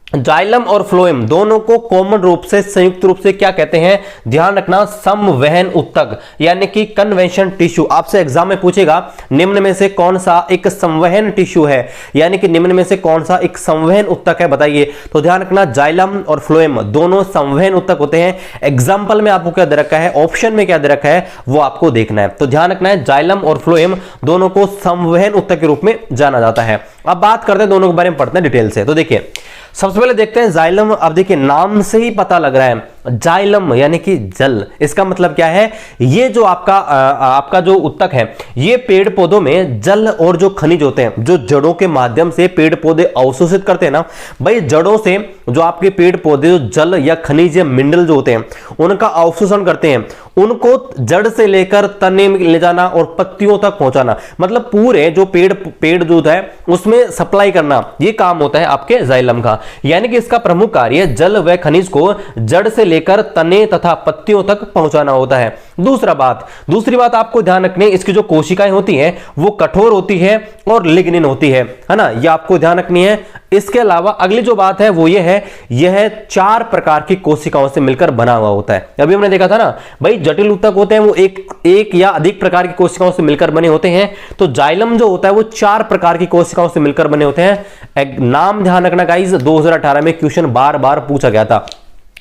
Speaker 1: जाइलम और फ्लोएम दोनों को कॉमन रूप से, संयुक्त रूप से क्या कहते हैं? ध्यान रखना, समवहन ऊतक यानी कि कन्वेंशन टिश्यू। आपसे एग्जाम में पूछेगा, निम्न में से कौन सा एक संवहन टिश्यू है, यानी कि निम्न में से कौन सा एक संवहन ऊतक है, बताइए। तो ध्यान रखना, जाइलम और फ्लोएम दोनों संवहन ऊतक होते हैं। एग्जाम्पल में आपको क्या दे रखा है, ऑप्शन में क्या दे रखा है, वो आपको देखना है। तो ध्यान रखना है, जाइलम और फ्लोएम दोनों को संवहन ऊतक के रूप में जाना जाता है। अब बात करते हैं दोनों के बारे में, पढ़ते हैं डिटेल से। तो देखिए, सबसे पहले देखते हैं जाइलम। अब देखिए, नाम से ही पता लग रहा है, जाइलम यानी कि जल। इसका मतलब क्या है, ये जो आपका जो ऊतक है, ये पेड़ पौधों में जल और जो खनिज होते हैं, जो जड़ों के माध्यम से पेड़ पौधे अवशोषित करते हैं ना भाई, जड़ों से जो आपके पेड़ पौधे जो जल या खनिज या मिनरल जो होते हैं उनका अवशोषण करते हैं, उनको जड़ से लेकर तने में ले जाना और पत्तियों तक पहुंचाना, मतलब पूरे जो पेड़ जो है उसमें सप्लाई करना, ये काम होता है आपके जाइलम का। यानी कि इसका प्रमुख कार्य जल व खनिज को जड़ से लेकर तने तथा पत्तियों तक पहुंचाना होता है। दूसरी बात आपको ध्यान रखनी है, इसकी जो कोशिकाएं होती हैं वो कठोर होती है और लिग्निन होती है ना, ये आपको ध्यान रखनी है। इसके अलावा अगली जो बात है वो ये है, यह 4 प्रकार की कोशिकाओं से मिलकर बना हुआ होता है। अभी हमने देखा था ना भाई, जटिल ऊतक होते हैं वो एक या अधिक प्रकार की कोशिकाओं से मिलकर बने होते हैं, तो जाइलम जो होता है वो 4 प्रकार की कोशिकाओं से मिलकर बने होते हैं। नाम ध्यान रखना गाइस, 2018 में क्वेश्चन बार बार पूछा गया था।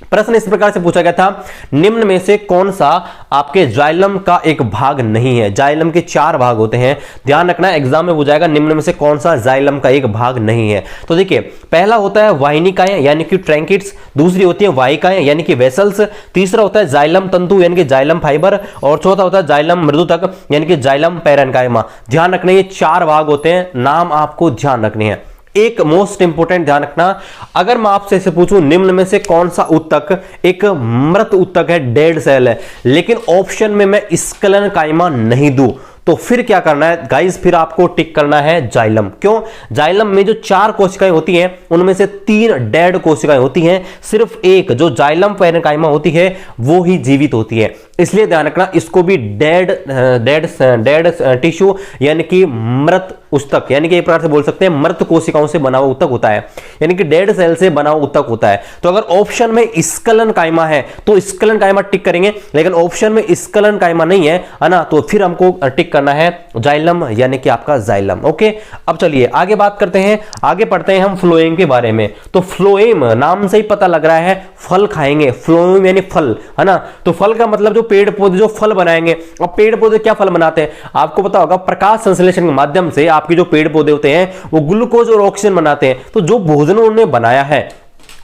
Speaker 1: प्रश्न इस प्रकार से पूछा गया था, निम्न में से कौन सा आपके जाइलम का एक भाग नहीं है? जाइलम के 4 भाग होते हैं, ध्यान रखना, एग्जाम में पूछा जाएगा निम्न में से कौन सा जाइलम का एक भाग नहीं है। तो देखिए, पहला होता है वाहिनिकाएं यानी कि ट्रैंकिट्स, दूसरी होती है वाहिकाएं यानी कि वेसल्स, तीसरा होता है जाइलम तंतु यानी कि जाइलम फाइबर, और चौथा होता है जाइलम मृदुतक यानी कि जाइलम पेरेन्काइमा। ध्यान रखना, ये 4 भाग होते हैं, नाम आपको ध्यान रखने हैं। एक मोस्ट इंपोर्टेंट ध्यान रखना, अगर मैं आपसे ऐसे पूछूं निम्न में से कौन सा ऊतक एक मृत ऊतक है, डेड सेल है, लेकिन ऑप्शन में मैं स्क्लेरेन्काइमा नहीं दूं, तो फिर क्या करना है गाइस, फिर आपको टिक करना है जाइलम। क्यों? जाइलम में जो 4 कोशिकाएं होती हैं उनमें से 3 डेड कोशिकाएं होती हैं, सिर्फ एक जो जाइलम पेरेन्काइमा होती है वो ही जीवित होती है। इसलिए ध्यान रखना, इसको भी डेड टिश्यू यानी कि मृत ऊतक, यानी कि एक प्रकार से बोल सकते हैं मृत कोशिकाओं से बना हुआ ऊतक होता है, यानी कि डेड सेल से बना हुआ ऊतक होता है। तो अगर ऑप्शन में स्क्लेरेन्काइमा है तो स्क्लेरेन्काइमा टिक करेंगे, लेकिन ऑप्शन में स्क्लेरेन्काइमा नहीं है ना, तो फिर हमको टिक करना है जाइलम यानी कि आपका जाइलम। ओके, अब चलिए आगे बात करते हैं, आगे पढ़ते हैं हम फ्लोएम के बारे में। तो फ्लोएम नाम से ही पता लग रहा है फल खाएंगे, फ्लोएम यानी फल, है ना। तो फल का मतलब जो पेड़ पौधे जो फल बनाएंगे। अब पेड़ पौधे क्या फल बनाते हैं, आपको पता होगा, प्रकाश संश्लेषण के माध्यम से आपके जो पेड़ पौधे होते हैं वो ग्लूकोज और ऑक्सीजन बनाते हैं। तो जो भोजन उन्होंने बनाया है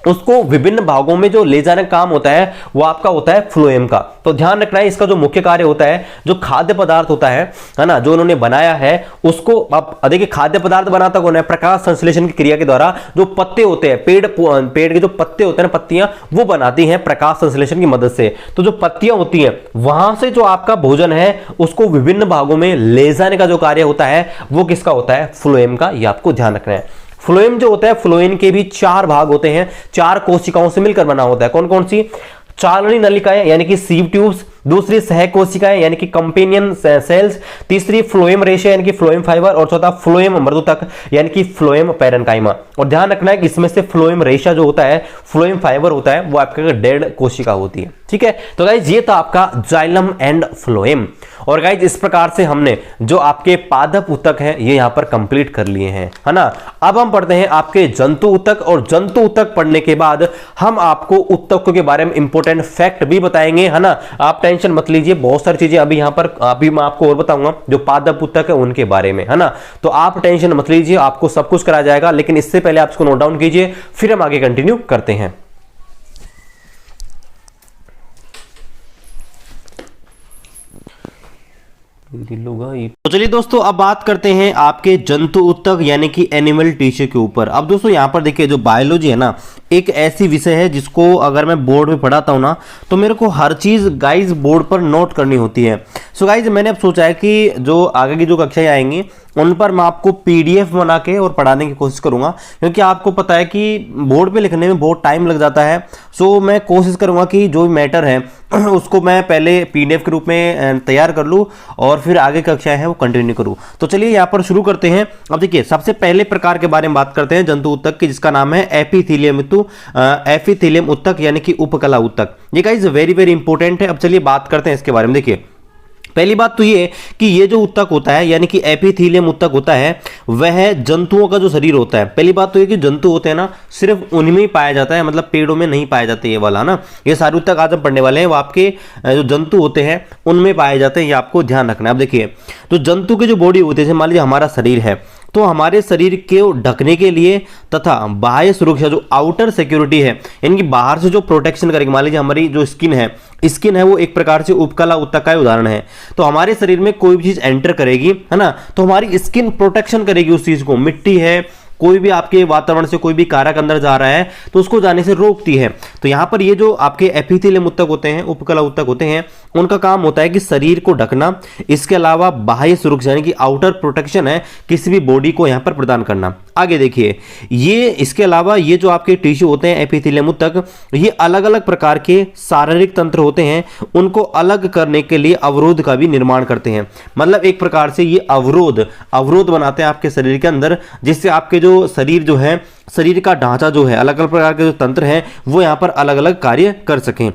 Speaker 1: उसको विभिन्न भागों में जो ले जाने का काम होता है वो आपका होता है फ्लोएम का। तो ध्यान रखना है, इसका जो मुख्य कार्य होता है, जो खाद्य पदार्थ होता है ना, जो उन्होंने बनाया है उसको, आप देखिए खाद्य पदार्थ बनाता कौन है, प्रकाश संश्लेषण की क्रिया के द्वारा जो पत्ते होते हैं, पेड़ के जो पत्ते होते हैं ना, पत्तियां, वो बनाती हैं प्रकाश संश्लेषण की मदद से। तो जो पत्तियां होती हैं वहां से जो आपका भोजन है उसको विभिन्न भागों में ले जाने का जो कार्य होता है वो किसका होता है, फ्लोएम का। ये आपको ध्यान रखना है। फ्लोएम जो होता है, फ्लोएम के भी 4 भाग होते हैं, 4 कोशिकाओं से मिलकर बना होता है। कौन कौन सी? चालनी नलिकाएं यानी कि सीव ट्यूब्स, दूसरी सह कोशिकाएं यानी कि कंपेनियन सेल्स, तीसरी फ्लोएम रेशा यानी कि फ्लोएम फाइबर, और चौथा फ्लोएम मृदुतक यानी कि फ्लोएम पैरेन्काइमा। और ध्यान रखना है कि इसमें से फ्लोएम रेशा जो होता है, फ्लोएम फाइबर होता है, वो आपके डेढ़ कोशिका होती है। ठीक है, तो गाइज ये था आपका जाइलम एंड फ्लोएम। और गाइज इस प्रकार से हमने जो आपके पादप ऊतक हैं ये यहां पर कंप्लीट कर लिए हैं, है ना। अब हम पढ़ते हैं आपके जंतु ऊतक, और जंतु ऊतक पढ़ने के बाद हम आपको ऊतकों के बारे में इंपॉर्टेंट फैक्ट भी बताएंगे, है ना। आप टेंशन मत लीजिए, बहुत सारी चीजें अभी यहां पर अभी मैं आपको और बताऊंगा जो पादप ऊतक है उनके बारे में, है ना। तो आप टेंशन मत लीजिए, आपको सब कुछ कराया जाएगा, लेकिन इससे पहले आप इसको नोट डाउन कीजिए, फिर हम आगे कंटिन्यू करते हैं। तो चलिए दोस्तों, अब बात करते हैं आपके जंतु ऊतक यानी कि एनिमल टिश्यू के ऊपर। अब दोस्तों यहां पर देखिए, जो बायोलॉजी है ना, एक ऐसी विषय है जिसको अगर मैं बोर्ड में पढ़ाता हूं ना, तो मेरे को हर चीज गाइज बोर्ड पर नोट करनी होती है। सो गाइज मैंने अब सोचा है कि जो आगे की जो कक्षाएं आएंगी उन पर मैं आपको पीडीएफ बना के और पढ़ाने की कोशिश करूंगा, क्योंकि आपको पता है कि बोर्ड पे लिखने में बहुत टाइम लग जाता है। सो मैं कोशिश करूंगा कि जो मैटर है उसको मैं पहले पीडीएफ के रूप में तैयार कर लूं और फिर आगे कक्षाएं हैं वो कंटिन्यू करूं। तो चलिए यहाँ पर शुरू करते हैं। अब देखिए, सबसे पहले प्रकार के बारे में बात करते हैं जंतु ऊतक की, जिसका नाम है एपिथेलियम ऊतक यानी कि उपकला ऊतक। ये गाइस वेरी वेरी इंपॉर्टेंट है। अब चलिए बात करते हैं इसके बारे में। देखिए, पहली बात तो ये कि ये जो ऊतक होता है यानी कि एपिथेलियम ऊतक होता है, वह जंतुओं का जो शरीर होता है। पहली बात तो ये कि जंतु होते हैं ना, सिर्फ उनमें ही पाया जाता है, मतलब पेड़ों में नहीं पाए जाते ये वाला ना। ये सारे ऊतक आज हम पढ़ने वाले हैं वो आपके जो जंतु होते हैं उनमें पाए जाते हैं, ये आपको ध्यान रखना है। अब देखिए, तो जंतु की जो बॉडी होती है, मान लीजिए हमारा शरीर है, तो हमारे शरीर के ढकने के लिए तथा बाह्य सुरक्षा, जो आउटर सिक्योरिटी है, यानी कि बाहर से जो प्रोटेक्शन करेगी, मान लीजिए हमारी जो स्किन है वो एक प्रकार से उपकला ऊतक का उदाहरण है। तो हमारे शरीर में कोई भी चीज एंटर करेगी, है ना, तो हमारी स्किन प्रोटेक्शन करेगी उस चीज को। मिट्टी है, कोई भी आपके वातावरण से कोई भी कारक अंदर जा रहा है तो उसको जाने से रोकती है। तो यहां पर ये जो आपके एपिथेलियम ऊतक होते हैं, उपकला ऊतक होते हैं, उनका काम होता है कि शरीर को ढकना, इसके अलावा बाह्य सुरक्षा यानी कि आउटर प्रोटेक्शन है किसी भी बॉडी को यहां पर प्रदान करना। आगे देखिए, ये इसके अलावा ये जो आपके टिश्यू होते हैं एपिथेलियम ऊतक, ये अलग अलग प्रकार के शारीरिक तंत्र होते हैं, उनको अलग करने के लिए अवरोध का भी निर्माण करते हैं। मतलब एक प्रकार से ये अवरोध बनाते हैं आपके शरीर के अंदर, जिससे आपके जो शरीर जो है, शरीर का ढांचा जो है, अलग अलग प्रकार के जो तंत्र हैं वो यहाँ पर अलग अलग कार्य कर सकें।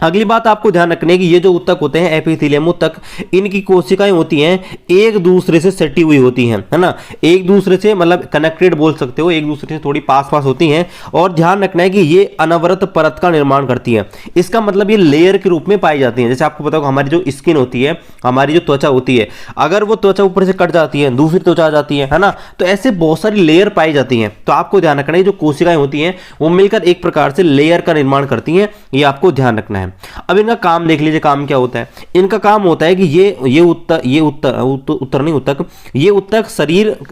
Speaker 1: अगली बात आपको ध्यान रखने की, ये जो ऊतक होते हैं एपिथेलियम ऊतक, इनकी कोशिकाएं होती हैं एक दूसरे से सटी हुई होती हैं, है ना, एक दूसरे से मतलब कनेक्टेड बोल सकते हो, एक दूसरे से थोड़ी पास पास होती हैं। और ध्यान रखना है कि ये अनवरत परत का निर्माण करती है। इसका मतलब ये लेयर के रूप में पाई जाती है। जैसे आपको पता होगा हमारी जो स्किन होती है, हमारी जो त्वचा होती है, अगर वो त्वचा ऊपर से कट जाती है, दूसरी त्वचा आ जाती है ना, तो ऐसे बहुत सारी लेयर पाई जाती हैं। तो आपको ध्यान रखना है जो कोशिकाएं होती हैं वो मिलकर एक प्रकार से लेयर का निर्माण करती हैं, ये आपको ध्यान रखना है। अब इनका काम देख लीजिए, काम क्या होता है। इनका काम होता है कि ये ऊतक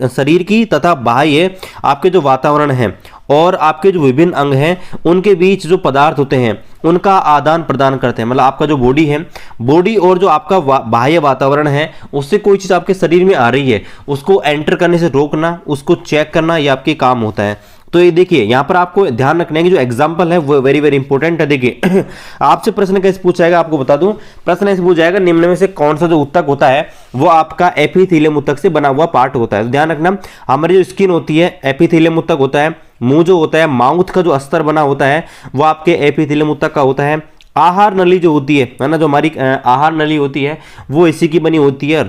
Speaker 1: शरीर की तथा बाह्य आपके जो वातावरण है और आपके जो विभिन्न अंग हैं उनके बीच जो पदार्थ होते हैं उनका आदान प्रदान करते हैं। मतलब आपका जो बॉडी और जो आपका बाह्य वातावरण है, उससे कोई चीज आपके शरीर में आ रही है उसको एंटर करने से रोकना, उसको चेक करना, ये आपके काम होता है। तो ये देखिए, यहां पर आपको ध्यान रखने की जो एग्जांपल है वो वेरी वेरी इंपॉर्टेंट है। देखिए आपसे प्रश्न कैसे पूछा जाएगा, आपको बता दूं, प्रश्न ऐसे पूछा जाएगा, निम्न में से कौन सा जो ऊतक होता है वो आपका एपिथेलियम ऊतक से बना हुआ पार्ट होता है। तो ध्यान रखना, हमारी जो स्किन होती है एपिथेलियम ऊतक होता है, मुंह जो होता है, माउथ का जो अस्तर बना होता है वो आपके एपिथेलियम ऊतक का होता है। आहार नली जो होती है ना, जो हमारी आहार नली होती है वो इसी की बनी होती है।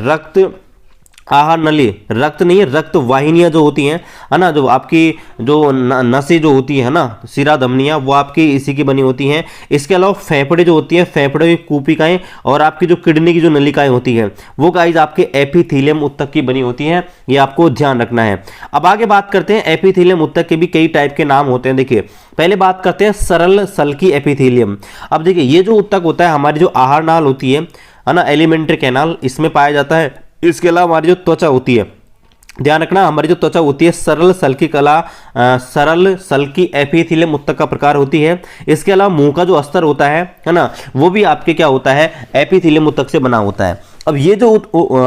Speaker 1: आहार नली, रक्त नहीं, रक्त वाहिनियां जो होती हैं, है ना, जो आपकी जो नसें जो होती है ना, शिरा धमनियां, वो आपकी इसी की बनी होती हैं। इसके अलावा फेफड़े जो होती हैं, फेफड़े की कूपिकाएं और आपकी जो किडनी की जो नलिकाएं होती हैं, वो गाइस आपके एपिथेलियम ऊतक की बनी होती हैं। ये आपको ध्यान रखना है। अब आगे बात करते हैं, एपिथेलियम ऊतक के भी कई टाइप के नाम होते हैं। देखिए पहले बात करते हैं सरल सल्की एपिथेलियम। अब देखिए ये जो ऊतक होता है, हमारी जो आहार नाल होती है ना, एलिमेंट्री कैनाल, इसमें पाया जाता है। इसके अलावा हमारी जो त्वचा होती है, ध्यान रखना, हमारी जो त्वचा होती है सरल सल्की एपिथेलियम ऊतक का प्रकार होती है। इसके अलावा मुंह का जो अस्तर होता है ना, वो भी आपके क्या होता है, एपिथेलियम ऊतक से बना होता है। अब ये जो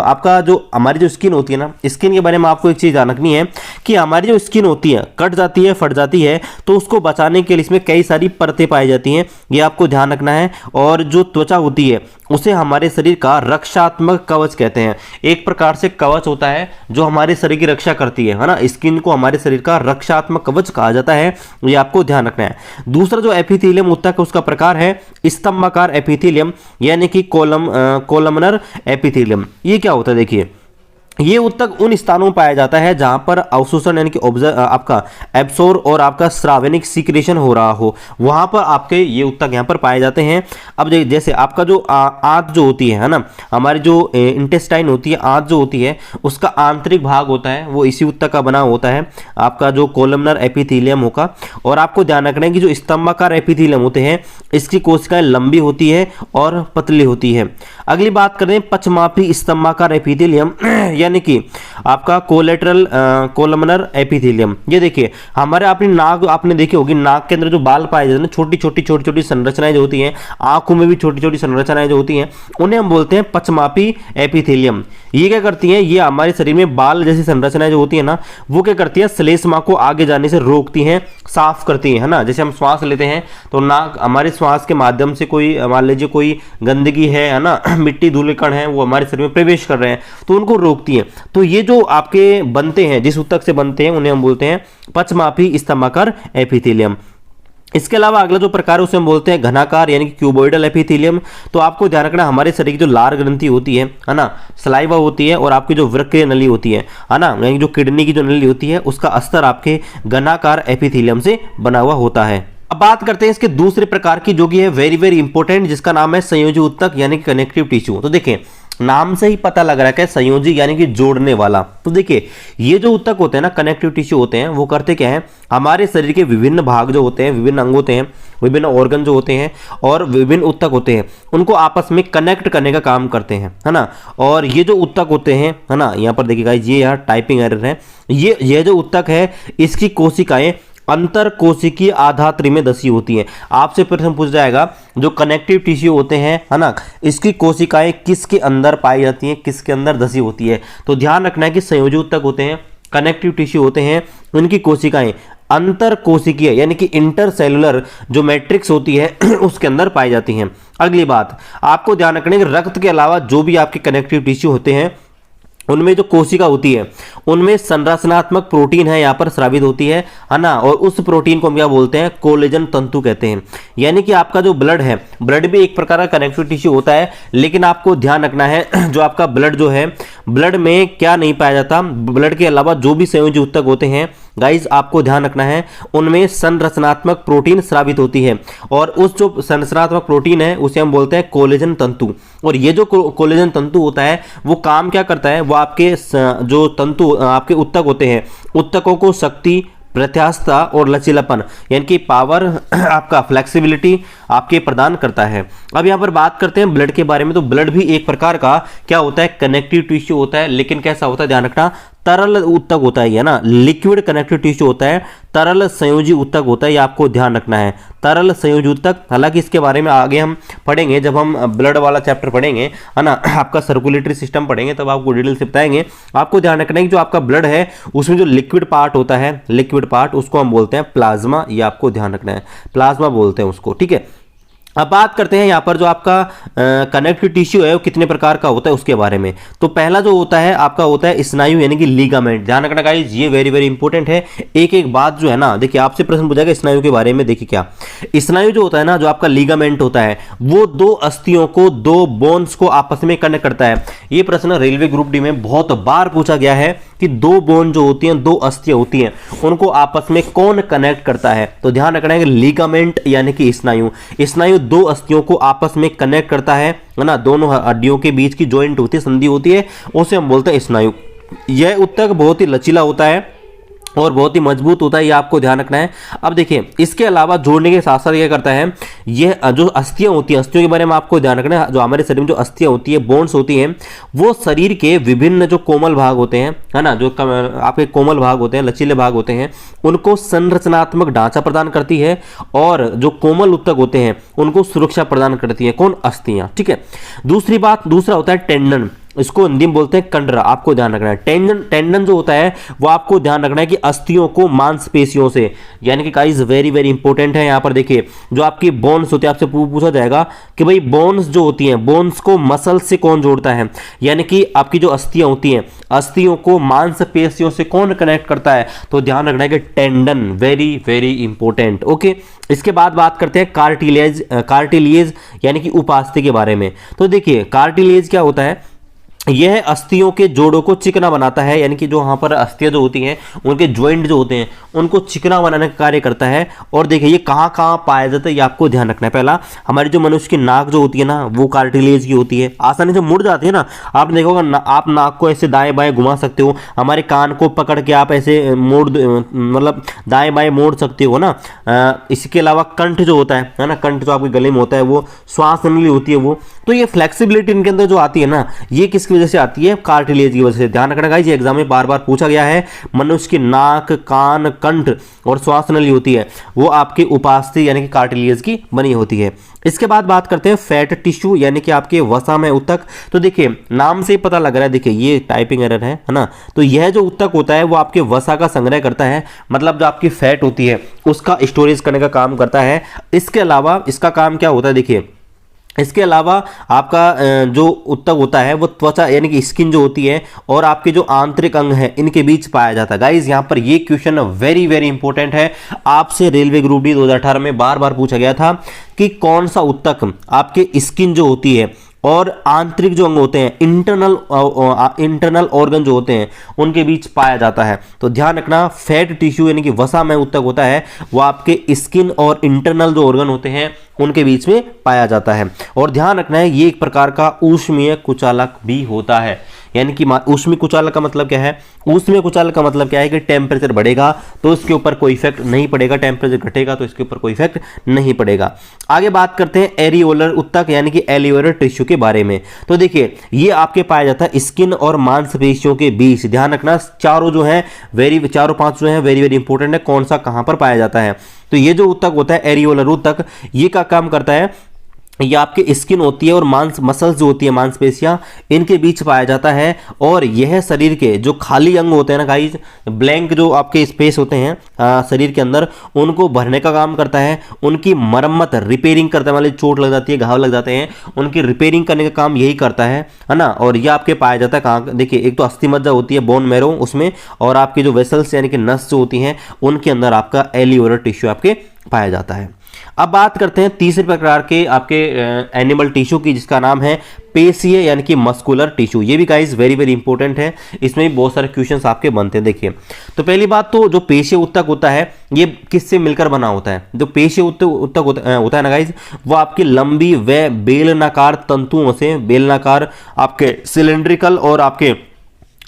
Speaker 1: आपका जो हमारी जो स्किन होती है ना, स्किन के बारे में आपको एक चीज जान रखनी है कि हमारी जो स्किन होती है कट जाती है, फट जाती है, तो उसको बचाने के लिए इसमें कई सारी परतें पाई जाती हैं, ये आपको ध्यान रखना है। और जो त्वचा होती है उसे हमारे शरीर का रक्षात्मक कवच कहते हैं। एक प्रकार से कवच होता है जो हमारे शरीर की रक्षा करती है ना, स्किन को हमारे शरीर का रक्षात्मक कवच कहा जाता है, ये आपको ध्यान रखना है। दूसरा जो एपिथेलियम ऊतक है उसका प्रकार है स्तंभाकार एपिथेलियम, यानी कि कोलमनर एपिथेलियम। ये क्या होता है, देखिए ये ऊतक उन स्थानों में पाया जाता है जहां पर अवशोषण यानी कि आपका एब्सोर और आपका स्राव यानी सीक्रेशन हो रहा हो, वहां पर आपके ये ऊतक यहां पर पाए जाते हैं। अब जैसे आपका जो आंत जो होती है ना, हमारी जो इंटेस्टाइन होती है, आंत जो होती है, उसका आंतरिक भाग होता है वो इसी ऊतक का बना होता है, आपका जो कोलमनर एपिथेलियम होगा। और आपको ध्यान रखना है कि जो स्तंभाकार एपिथेलियम होते हैं, इसकी कोशिकाएं लंबी होती है और पतली होती है। अगली बात करें पचमापी स्तंभाकार एपिथेलियम यानी कि आपका कोलमनर एपिथेलियम। ये देखिए हमारे अपनी नाक आपने देखी होगी, नाक के अंदर जो बाल पाए जाते हैं, छोटी छोटी संरचनाएं जो होती हैं, आंखों में भी छोटी छोटी संरचनाएं जो होती हैं, उन्हें हम बोलते हैं पचमापी एपिथेलियम। ये क्या करती हैं, ये हमारे शरीर में बाल जैसी संरचनाएं जो होती है ना, वो क्या करती है, श्लेष्मा को आगे जाने से रोकती हैं, साफ करती है ना। जैसे हम श्वास लेते हैं तो नाक, हमारे श्वास के माध्यम से कोई मान लीजिए कोई गंदगी है ना, मिट्टी धूल कण है, वो हमारे शरीर में प्रवेश कर रहे हैं तो उनको रोकती है। तो ये जो आपके बनते हैं, जिस ऊतक से बनते हैं, उन्हें हम बोलते हैं पचमापी स्तंभाकार एपिथेलियम। इसके अलावा अगला जो प्रकार है उसे हम बोलते हैं घनाकार यानी कि क्यूबॉइडल एपिथेलियम। तो आपको ध्यान रखना, हमारे शरीर की जो लार ग्रंथि होती है ना, सलाइवा होती है, और आपकी जो वृक्कीय नली होती है ना, यानी जो किडनी की जो नली होती है, उसका अस्तर आपके घनाकार एपिथेलियम से बना हुआ होता है। अब बात करते हैं इसके दूसरे प्रकार की, जो कि है वेरी वेरी इंपॉर्टेंट, जिसका नाम है संयोजी ऊतक यानी कि कनेक्टिव टिश्यू। तो देखिए नाम से ही पता लग रहा है कि संयोजी यानी कि जोड़ने वाला। तो देखिए ये जो ऊतक होते हैं ना, कनेक्टिव टिश्यू होते हैं, वो करते क्या है, हमारे शरीर के विभिन्न भाग जो होते हैं, विभिन्न अंग होते हैं, विभिन्न ऑर्गन जो होते हैं और विभिन्न ऊतक होते हैं, उनको आपस में कनेक्ट करने का काम करते हैं, है ना। और ये जो ऊतक होते हैं, है ना, यहाँ पर देखिएगा, ये यहाँ टाइपिंग एरर है, ये जो ऊतक है, इसकी कोशिकाएं अंतर कोशिकीय आधात्री में दसी होती हैं। आपसे प्रश्न पूछ जाएगा जो कनेक्टिव टिश्यू होते हैं, है ना, इसकी कोशिकाएं किसके अंदर पाई जाती हैं, किसके अंदर दसी होती है। तो ध्यान रखना है कि संयोजी ऊतक होते हैं, कनेक्टिव टिश्यू होते हैं, उनकी कोशिकाएं अंतर कोशिकीय यानी कि इंटरसेलुलर जो मैट्रिक्स होती है उसके अंदर पाई जाती हैं। अगली बात आपको ध्यान रखना है कि रक्त के अलावा जो भी आपके कनेक्टिव टिश्यू होते हैं, उनमें जो कोशिका होती है, उनमें संरचनात्मक प्रोटीन है, यहाँ पर स्रावित होती है ना। और उस प्रोटीन को हम क्या बोलते हैं, कोलेजन तंतु कहते हैं। यानी कि आपका जो ब्लड है, ब्लड भी एक प्रकार का कनेक्टिव टिश्यू होता है, लेकिन आपको ध्यान रखना है जो आपका ब्लड जो है, ब्लड में क्या नहीं पाया जाता, ब्लड के अलावा जो भी संयोजी ऊतक होते हैं गाइज, आपको ध्यान रखना है, उनमें संरचनात्मक प्रोटीन स्रावित होती है। और उस जो संरचनात्मक प्रोटीन है उसे हम बोलते हैं कोलेजन तंतु। और ये जो कोलेजन तंतु होता है वो काम क्या करता है, वो आपके जो तंतु आपके ऊतक होते हैं, ऊतकों को शक्ति, प्रत्यास्थता और लचीलापन यानी कि पावर, आपका फ्लेक्सिबिलिटी आपके प्रदान करता है। अब यहाँ पर बात करते हैं ब्लड के बारे में। तो ब्लड भी एक प्रकार का क्या होता है, कनेक्टिव टिश्यू होता है, लेकिन कैसा होता है, ध्यान रखना, तरल ऊतक होता है ना, लिक्विड कनेक्टिव टिश्यू होता है, तरल संयोजी ऊतक होता है, ये आपको ध्यान रखना है, तरल संयोजी ऊतक। हालांकि इसके बारे में आगे हम पढ़ेंगे, जब हम ब्लड वाला चैप्टर पढ़ेंगे, है ना, आपका सर्कुलेटरी सिस्टम पढ़ेंगे, तब आपको डिटेल से बताएंगे। आपको ध्यान रखना है कि जो आपका ब्लड है उसमें जो लिक्विड पार्ट होता है, लिक्विड पार्ट, उसको हम बोलते हैं प्लाज्मा, ये आपको ध्यान रखना है, प्लाज्मा बोलते हैं उसको, ठीक है। अब बात करते हैं यहाँ पर जो आपका कनेक्टिव टिश्यू है वो कितने प्रकार का होता है उसके बारे में। तो पहला जो होता है आपका होता है स्नायु यानी कि लीगामेंट। ध्यान रखना गाइस, ये वेरी वेरी इंपॉर्टेंट है। एक एक बात जो है ना, देखिए आपसे प्रश्न पूछा स्नायु के बारे में। देखिए क्या स्नायु जो होता है ना, जो आपका लीगामेंट होता है वो दो अस्थियों को, दो बोन्स को आपस में कनेक्ट करता है। ये प्रश्न रेलवे ग्रुप डी में बहुत बार पूछा गया है कि दो बोन जो होती हैं, दो अस्थियां होती हैं, उनको आपस में कौन कनेक्ट करता है। तो ध्यान रखना है कि लीगामेंट यानी कि स्नायु, स्नायु दो अस्थियों को आपस में कनेक्ट करता है ना, दोनों हड्डियों के बीच की जॉइंट होती है, संधि होती है, उसे हम बोलते हैं स्नायु। यह ऊतक बहुत ही लचीला होता है और बहुत ही मजबूत होता है, ये आपको ध्यान रखना है। अब देखिए इसके अलावा जोड़ने के साथ साथ क्या करता है, ये जो अस्थियां होती हैं, अस्थियों के बारे में आपको ध्यान रखना है। जो हमारे शरीर में जो अस्थियां होती है, बोन्स होती हैं, वो शरीर के विभिन्न जो कोमल भाग होते हैं, है ना, जो आपके कोमल भाग होते हैं, लचीले भाग होते हैं, उनको संरचनात्मक ढांचा प्रदान करती है और जो कोमल ऊतक होते हैं उनको सुरक्षा प्रदान करती है। कौन? अस्थियां। ठीक है। दूसरी बात, दूसरा होता है टेंडन, इसको हिंदी में बोलते हैं कंडरा। आपको ध्यान रखना है टेंडन जो होता है वो आपको ध्यान रखना है कि अस्थियों को मांसपेशियों से, यानी कि गाइस वेरी वेरी इंपॉर्टेंट है। यहां पर देखिए जो आपकी बोन्स होती है, आपसे पूछा जाएगा कि भाई बोन्स जो होती हैं, बोन्स को मसल से कौन जोड़ता है, यानी कि आपकी जो अस्थियां होती हैं, अस्थियों को मांसपेशियों से कौन कनेक्ट करता है। तो ध्यान रखना है कि tendon, very very important. Okay, इसके बाद बात करते हैं कार्टिलेज यानी कि उपास्थि के बारे में। तो देखिए कार्टिलेज क्या होता है, यह अस्थियों के जोड़ों को चिकना बनाता है, यानी कि जो वहां पर अस्थियां जो होती हैं उनके ज्वाइंट जो होते हैं उनको चिकना बनाने का कार्य करता है। और देखिए ये कहाँ कहाँ पाया जाता है, ये आपको ध्यान रखना है। पहला, हमारी जो मनुष्य की नाक जो होती है ना, वो कार्टिलेज की होती है, आसानी से मुड़ जाती है ना। आपने देखा होगा आप नाक को ऐसे दाएं बाएं घुमा सकते हो, हमारे कान को पकड़ के आप ऐसे मोड़, मतलब दाएं बाएं मोड़ सकते हो ना। इसके अलावा कंठ जो होता है ना, कंठ जो आपके गले में होता है वो श्वास नली होती है वो। तो ये फ्लेक्सिबिलिटी इनके अंदर जो आती है ना, ये किसकी वजह से आती है? कार्टिलेज की वजह से। ध्यान रखना गाइस, ये एग्जाम में बार बार पूछा गया है। मनुष्य की नाक, कान, कंठ और श्वास नली होती है वो आपकी उपास्थि यानी कि कार्टिलेज की बनी होती है। इसके बाद बात करते हैं फैट टिश्यू यानी कि आपके वसा में ऊतक। तो देखिए नाम से ही पता लग रहा है, देखिए ये टाइपिंग एरर है ना। तो यह जो ऊतक होता है वो आपके वसा का संग्रह करता है, मतलब जो आपकी फैट होती है उसका स्टोरेज करने का काम करता है। इसके अलावा इसका काम क्या होता है, देखिए इसके अलावा आपका जो ऊतक होता है वो त्वचा यानी कि स्किन जो होती है और आपके जो आंतरिक अंग है इनके बीच पाया जाता है। गाइज यहाँ पर ये क्वेश्चन वेरी वेरी इंपॉर्टेंट है, आपसे रेलवे ग्रुप डी 2018 में बार बार पूछा गया था कि कौन सा ऊतक आपके स्किन जो होती है और आंतरिक जो अंग होते हैं, इंटरनल ऑर्गन जो होते हैं उनके बीच पाया जाता है। तो ध्यान रखना, फैट टिश्यू यानी कि वसा में ऊतक होता है वो आपके स्किन और इंटरनल जो ऑर्गन होते हैं उनके बीच में पाया जाता है। और ध्यान रखना है ये एक प्रकार का ऊष्मीय कुचालक भी होता है, यानी कि ऊष्मीय कुचालक का मतलब क्या है? ऊष्मीय कुचालक का मतलब क्या है कि टेम्परेचर बढ़ेगा तो इसके ऊपर कोई इफेक्ट नहीं पड़ेगा, टेम्परेचर घटेगा तो इसके ऊपर कोई इफेक्ट नहीं पड़ेगा। आगे बात करते हैं एरियोलर ऊतक यानी कि एलियोलर टिश्यू के बारे में। तो देखिए ये आपके पाया जाता है स्किन और मांसपेशियों के बीच। ध्यान रखना चारों जो है चारों पांच जो है वेरी वेरी इंपॉर्टेंट है, कौन सा कहां पर पाया जाता है। तो ये जो ऊतक होता है एरियोलर ऊतक, ये का काम करता है, ये आपकी स्किन होती है और मसल्स जो होती है, मांसपेशियां, इनके बीच पाया जाता है। और यह शरीर के जो खाली अंग होते हैं ना गाइस, ब्लैंक जो आपके स्पेस होते हैं शरीर के अंदर, उनको भरने का काम करता है, उनकी मरम्मत रिपेयरिंग करता है, मतलब चोट लग जाती है, घाव लग जाते हैं, उनकी रिपेयरिंग करने का काम यही करता है ना। और ये आपके पाया जाता है कहाँ? देखिए एक तो अस्थि मज्जा होती है बोन मैरो उसमें, और आपकी जो वेसल्स यानी कि नस जो होती हैं उनके अंदर आपका एलियोलर टिश्यू आपके पाया जाता है। अब बात करते हैं तीसरे प्रकार के आपके एनिमल टिश्यू की, जिसका नाम है पेशीय यानी कि मस्कुलर टिश्यू। ये भी गाइस वेरी वेरी इंपॉर्टेंट है, इसमें भी बहुत सारे क्वेश्चंस आपके बनते हैं। देखिए तो पहली बात तो जो पेशीय ऊतक होता है ये किससे मिलकर बना होता है? जो पेशीय ऊतक होता है ना गाइस, वो आपकी लंबी व बेलनाकार तंतुओं से, बेलनाकार आपके सिलेंड्रिकल और आपके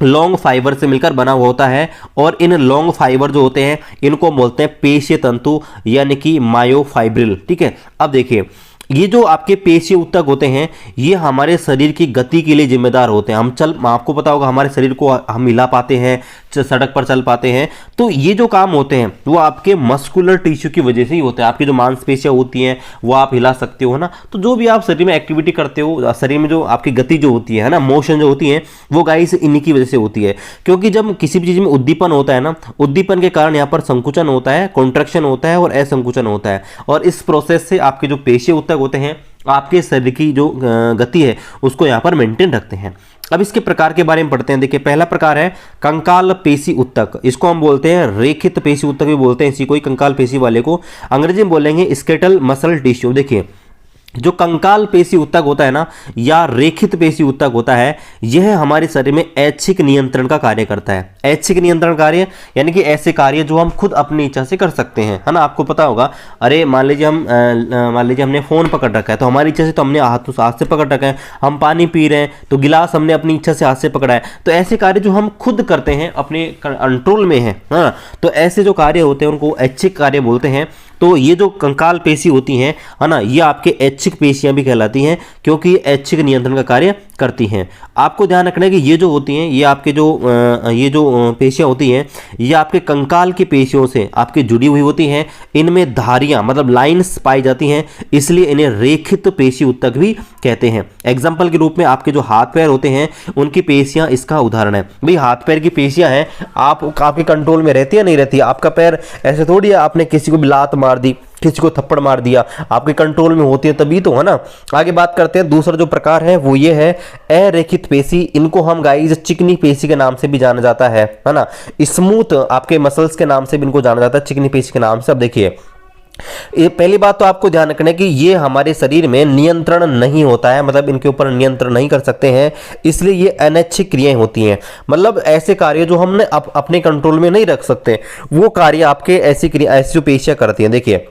Speaker 1: लॉन्ग फाइबर से मिलकर बना हुआ होता है। और इन लॉन्ग फाइबर जो होते हैं इनको बोलते हैं पेशीय तंतु यानी कि मायोफाइब्रिल। ठीक है। अब देखिए ये जो आपके पेशीय ऊतक होते हैं ये हमारे शरीर की गति के लिए जिम्मेदार होते हैं। आपको पता होगा हमारे शरीर को हम हिला पाते हैं, सड़क पर चल पाते हैं। तो ये जो काम होते हैं वो आपके मस्कुलर टिश्यू की वजह से ही होते हैं। आपकी जो मांसपेशियां होती हैं वो आप हिला सकते हो ना, तो जो भी आप शरीर में एक्टिविटी करते हो, शरीर में जो आपकी गति जो होती है ना, मोशन जो होती है, वो गाइस इन्हीं की वजह से होती है। क्योंकि जब किसी भी चीज में उद्दीपन होता है ना, उद्दीपन के कारण यहाँ पर संकुचन होता है, कॉन्ट्रैक्शन होता है और असंकुचन होता है, और इस प्रोसेस से आपके जो पेशीय ऊतक होते हैं आपके शरीर की जो गति है उसको यहाँ पर मेंटेन रखते हैं। अब इसके प्रकार के बारे में पढ़ते हैं। देखिए, पहला प्रकार है कंकाल पेशी ऊतक। इसको हम बोलते हैं रेखित पेशी ऊतक भी बोलते हैं इसी को ही, कंकाल पेशी वाले को अंग्रेजी में बोलेंगे स्केटल मसल टिश्यू। देखिए, जो कंकाल पेशी ऊतक होता है ना, या रेखित पेशी ऊतक होता है, यह हमारे शरीर में ऐच्छिक नियंत्रण का कार्य करता है। ऐच्छिक नियंत्रण कार्य यानी कि ऐसे कार्य जो हम खुद अपनी इच्छा से कर सकते हैं, है ना। आपको पता होगा, अरे मान लीजिए हमने फोन पकड़ रखा है, तो हमारी इच्छा से तो हमने हाथ से पकड़ रखा है। हम पानी पी रहे हैं तो गिलास हमने अपनी इच्छा से हाथ से पकड़ा है। तो ऐसे कार्य जो हम खुद करते हैं, अपने कंट्रोल में है, हाँ, तो ऐसे जो कार्य होते हैं उनको ऐच्छिक कार्य बोलते हैं। तो ये जो कंकाल पेशी होती हैं, है ना, ये आपके ऐच्छिक पेशियां भी कहलाती हैं, क्योंकि ये ऐच्छिक नियंत्रण का कार्य करती हैं। आपको ध्यान रखना है कि ये जो होती हैं, ये आपके जो पेशियां होती हैं, ये आपके कंकाल की पेशियों से आपके जुड़ी हुई होती हैं। इनमें धारियां मतलब लाइंस पाई जाती हैं, इसलिए इन्हें रेखित पेशी ऊतक भी कहते हैं। एग्जाम्पल के रूप में आपके जो हाथ पैर होते हैं उनकी पेशियां इसका उदाहरण है। भाई, हाथ पैर की पेशियां हैं, आपके कंट्रोल में रहती है नहीं रहती है। आपका पैर ऐसे थोड़ी है, आपने किसी को भी लात मार दी, किसी को थप्पड़ मार दिया, आपके कंट्रोल में होती है तभी तो, है ना। आगे बात करते हैं, दूसरा जो प्रकार है वो ये है अरेखित पेशी। इनको हम गाइस चिकनी पेशी के नाम से भी जाना जाता है ना। स्मूथ आपके मसल्स के नाम से भी इनको जाना जाता है, चिकनी पेशी के नाम से। अब देखिए, ये पहली बात तो आपको ध्यान रखना है कि ये हमारे शरीर में नियंत्रण नहीं होता है, मतलब इनके ऊपर नियंत्रण नहीं कर सकते हैं, इसलिए ये अनैच्छिक क्रियाएं होती हैं। मतलब ऐसे कार्य जो हमने अपने कंट्रोल में नहीं रख सकते, वो कार्य आपके ऐसी जो पेशियां करती हैं। देखिए,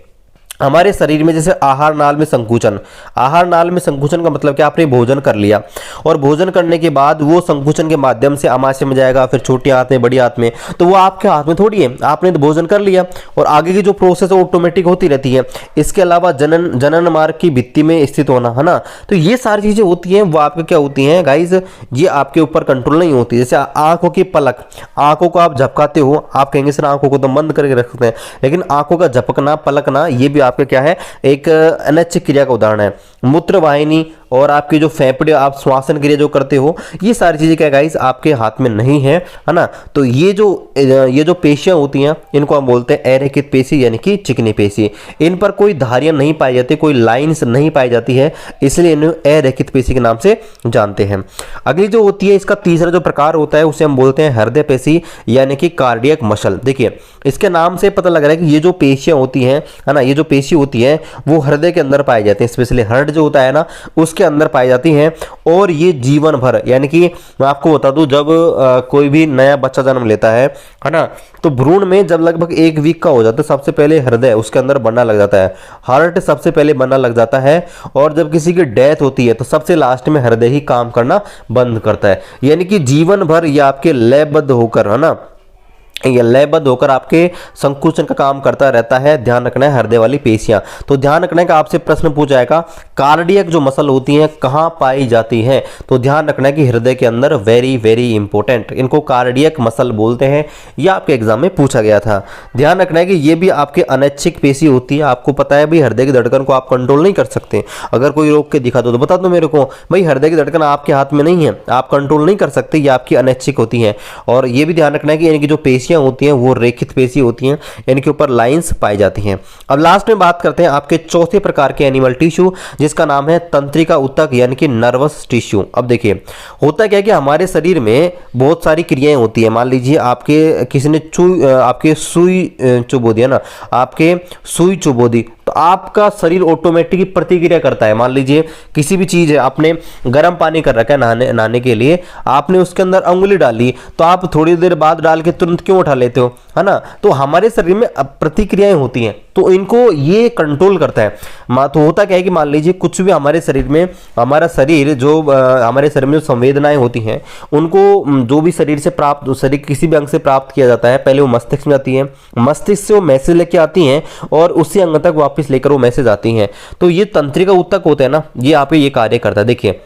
Speaker 1: हमारे शरीर में जैसे आहार नाल में संकुचन, आहार नाल में संकुचन का मतलब क्या, आपने भोजन कर लिया और भोजन करने के बाद वो संकुचन के माध्यम से आमाशय में जाएगा, फिर छोटी हाथ में, बड़ी हाथ में, तो वो आपके हाथ में थोड़ी है। आपने तो भोजन कर लिया और आगे की जो प्रोसेस है ऑटोमेटिक होती रहती है। इसके अलावा जनन मार्ग की भित्ति में स्थित होना, है ना, तो ये सारी चीजें होती हैं, वो आपके क्या होती हैं गाइज, ये आपके ऊपर कंट्रोल नहीं होती। जैसे आंखों की पलक, आंखों को आप झपकाते हो, आप कहेंगे सर आंखों को तो बंद करके रखते हैं, लेकिन आंखों का झपकना, पलकना, ये भी आपका क्या है, एक अनैच्छिक क्रिया का उदाहरण है। मूत्र वाहिनी और आपकी जो फेफड़े, आप श्वासन क्रिया जो करते हो, ये सारी चीजें क्या गाइस आपके हाथ में नहीं है ना। तो ये जो पेशियां होती हैं इनको हम बोलते हैं अरेखित पेशी यानी कि चिकनी पेशी। इन पर कोई धारियां नहीं पाई जाती, कोई लाइंस नहीं पाई जाती है, इसलिए इन्हें अरेखित पेशी के नाम से जानते हैं। अगली जो होती है, इसका तीसरा जो प्रकार होता है उसे हम बोलते हैं हृदय पेशी यानी कि कार्डियक मसल। देखिए, इसके नाम से पता लग रहा है कि ये जो पेशियां होती हैं, है ना, ये जो पेशी होती है वो हृदय के अंदर पाई जाती है, स्पेशली हार्ट जो होता है ना उसके अंदर पाई जाती हैं। और ये जीवन भर, यानी कि मैं आपको बता दूं, जब कोई भी नया बच्चा जन्म लेता है ना, तो भ्रूण में जब लगभग 1 वीक का हो जाता है, सबसे पहले हृदय उसके अंदर बनना लग जाता है, हार्ट सबसे पहले बनना लग जाता है, और जब किसी की डेथ होती है तो सबसे लास्ट में हृदय ही काम करना बंद करता है। यानी कि जीवन भर ये आपके लयबद्ध होकर, है ना, ये लयबद्ध होकर आपके संकुचन का काम करता रहता है। ध्यान रखना है हृदय वाली पेशियां। तो ध्यान रखना है कि आपसे प्रश्न पूछा जाएगा कार्डियक जो मसल होती हैं कहां पाई जाती हैं, तो ध्यान रखना है कि हृदय के अंदर, वेरी वेरी इंपॉर्टेंट, इनको कार्डियक मसल बोलते हैं। यह आपके एग्जाम में पूछा गया था। ध्यान रखना है कि ये भी आपके अनैच्छिक पेशी होती है। आपको पता है भाई, हृदय की धड़कन को आप कंट्रोल नहीं कर सकते। अगर कोई रोक के दिखा दो तो बता दो मेरे को, भाई हृदय की धड़कन आपके हाथ में नहीं है, आप कंट्रोल नहीं कर सकते, ये आपकी अनैच्छिक होती है। और ये भी ध्यान रखना है कि इनकी जो पेशियां होती हैं वो रेखित पेशी होती हैं, इनके ऊपर लाइंस पाई जाती हैं। अब लास्ट में बात करते हैं आपके चौथे प्रकार के एनिमल टिश्यू, जिसका नाम है तंत्रिका ऊतक यानी कि नर्वस टिश्यू। अब देखिए, होता क्या है कि हमारे शरीर में बहुत सारी क्रियाएं होती है। मान लीजिए आपके किसी ने आपके सुई चुबो दी, है ना, आपके सुई चुबो दी, तो आपका शरीर ऑटोमेटिक प्रतिक्रिया करता है। मान लीजिए किसी भी चीज है, आपने गर्म पानी कर रखा है नहाने के लिए, आपने उसके अंदर अंगुली डाली, तो आप थोड़ी देर बाद डाल के तुरंत क्यों उठा लेते हो, है ना। तो हमारे शरीर में प्रतिक्रियाएं होती हैं, तो इनको ये कंट्रोल करता है। तो होता क्या है कि मान लीजिए कुछ भी हमारे शरीर में, हमारे शरीर में जो संवेदनाएं होती हैं, उनको जो भी शरीर किसी भी अंग से प्राप्त किया जाता है, पहले वो मस्तिष्क में जाती है, मस्तिष्क से वो मैसेज लेके आती हैं और उसी अंग तक वापस लेकर वो मैसेज आती हैं। तो ये तंत्रिका ऊतक होते हैं ना, ये यहाँ पे ये कार्य करता है। देखिए,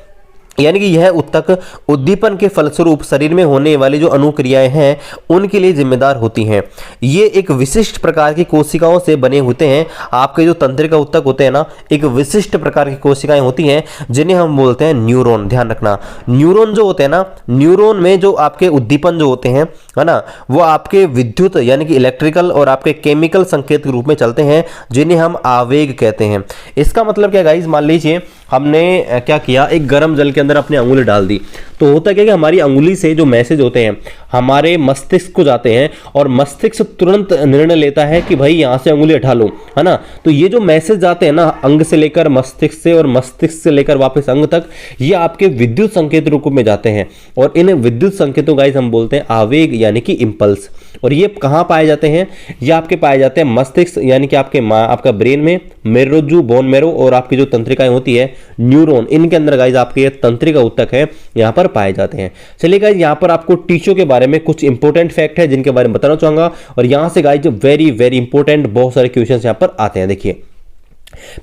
Speaker 1: यानी कि यह उत्तक उद्दीपन के फलस्वरूप शरीर में होने वाली जो अनुक्रियाएं हैं उनके लिए जिम्मेदार होती हैं। ये एक विशिष्ट प्रकार की कोशिकाओं से बने होते हैं। आपके जो तंत्रिका उत्तक होते हैं ना, एक विशिष्ट प्रकार की कोशिकाएं होती हैं जिन्हें हम बोलते हैं न्यूरॉन। ध्यान रखना, न्यूरॉन जो होते हैं ना, न्यूरॉन में जो आपके उद्दीपन जो होते हैं, है ना, वो आपके विद्युत यानी कि इलेक्ट्रिकल और आपके केमिकल संकेत के रूप में चलते हैं, जिन्हें हम आवेग कहते हैं। इसका मतलब क्या गाइस, मान लीजिए हमने क्या किया, एक गर्म जल के अंदर अपनी अंगुली डाल दी, तो होता क्या कि हमारी अंगुली से जो मैसेज होते हैं हमारे मस्तिष्क को जाते हैं और मस्तिष्क तुरंत निर्णय लेता है कि भाई यहां से अंगुली हटा लो, है ना। तो ये जो मैसेज जाते हैं ना अंग से लेकर मस्तिष्क से और मस्तिष्क से लेकर वापस अंग तक, ये आपके विद्युत संकेत रूप में जाते हैं और इन विद्युत संकेतों गाइस हम बोलते हैं आवेग यानी कि इंपल्स। और ये कहां पाए जाते हैं, ये आपके पाए जाते हैं मस्तिष्क यानी कि आपका ब्रेन में, मेरुरज्जु, बोन मैरो और आपकी जो तंत्रिकाएं होती है न्यूरॉन, इनके अंदर गाइस आपके ये तंत्रिका उत्तक है यहां पर पाए जाते हैं। चलिए गाइस, यहां पर आपको टिश्यू के बारे में कुछ इंपॉर्टेंट फैक्ट है जिनके बारे में बताना चाहूंगा और यहां से गाइस वेरी वेरी इंपॉर्टेंट बहुत सारे क्वेश्चंस यहां पर आते हैं। देखिए,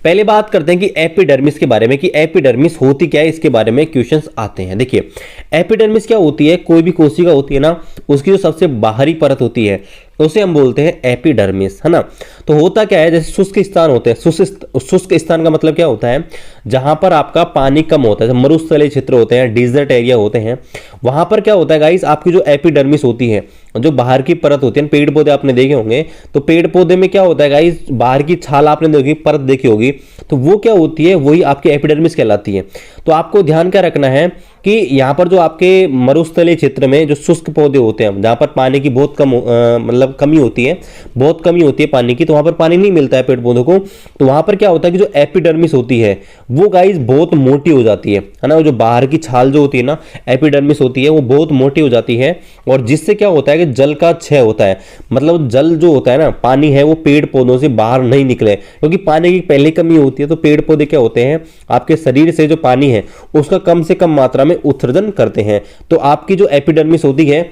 Speaker 1: पहले बात करते हैं कि एपिडर्मिस के बारे में, कि एपिडर्मिस होती क्या है, इसके बारे में क्वेश्चंस आते हैं। देखिए, एपिडर्मिस क्या होती है, कोई भी कोशिका होती है ना, उसकी जो सबसे बाहरी परत होती है उसे हम बोलते हैं एपिडर्मिस, है ना। तो होता क्या है, जैसे शुष्क स्थान होते हैं, शुष्क स्थान का मतलब क्या होता है, जहां पर आपका पानी कम होता है, मरुस्थलीय क्षेत्र होते हैं, डिजर्ट एरिया होते हैं, वहां पर क्या होता है गाइस, आपकी जो एपिडर्मिस होती है, जो बाहर की परत होती है, पेड़ पौधे आपने देखे होंगे, तो पेड़ पौधे में क्या होता है गाइस, बाहर की छाल आपने देखी, परत देखी होगी, तो वो क्या होती है, वही आपकी एपिडर्मिस कहलाती है। तो आपको ध्यान क्या रखना है कि यहाँ पर जो आपके मरुस्थलीय क्षेत्र में जो शुष्क पौधे होते हैं, जहाँ पर पानी की बहुत कम मतलब कमी होती है, बहुत कमी होती है पानी की, तो वहाँ पर पानी नहीं मिलता है पेड़ पौधों को, तो वहाँ पर क्या होता है कि जो एपिडर्मिस होती है वो गाइस बहुत मोटी हो जाती है ना। जो बाहर की छाल जो होती है ना, एपिडर्मिस होती है, वो बहुत मोटी हो जाती है और जिससे क्या होता है कि जल का क्षय होता है। मतलब जल जो होता है ना, पानी है, वो पेड़ पौधों से बाहर नहीं निकले, क्योंकि पानी की पहले कमी होती है, तो पेड़ पौधे क्या होते हैं, आपके शरीर से जो पानी है उसका कम से कम मात्रा में उत्सर्जन करते हैं। तो आपकी जो एपिडर्मिस होती है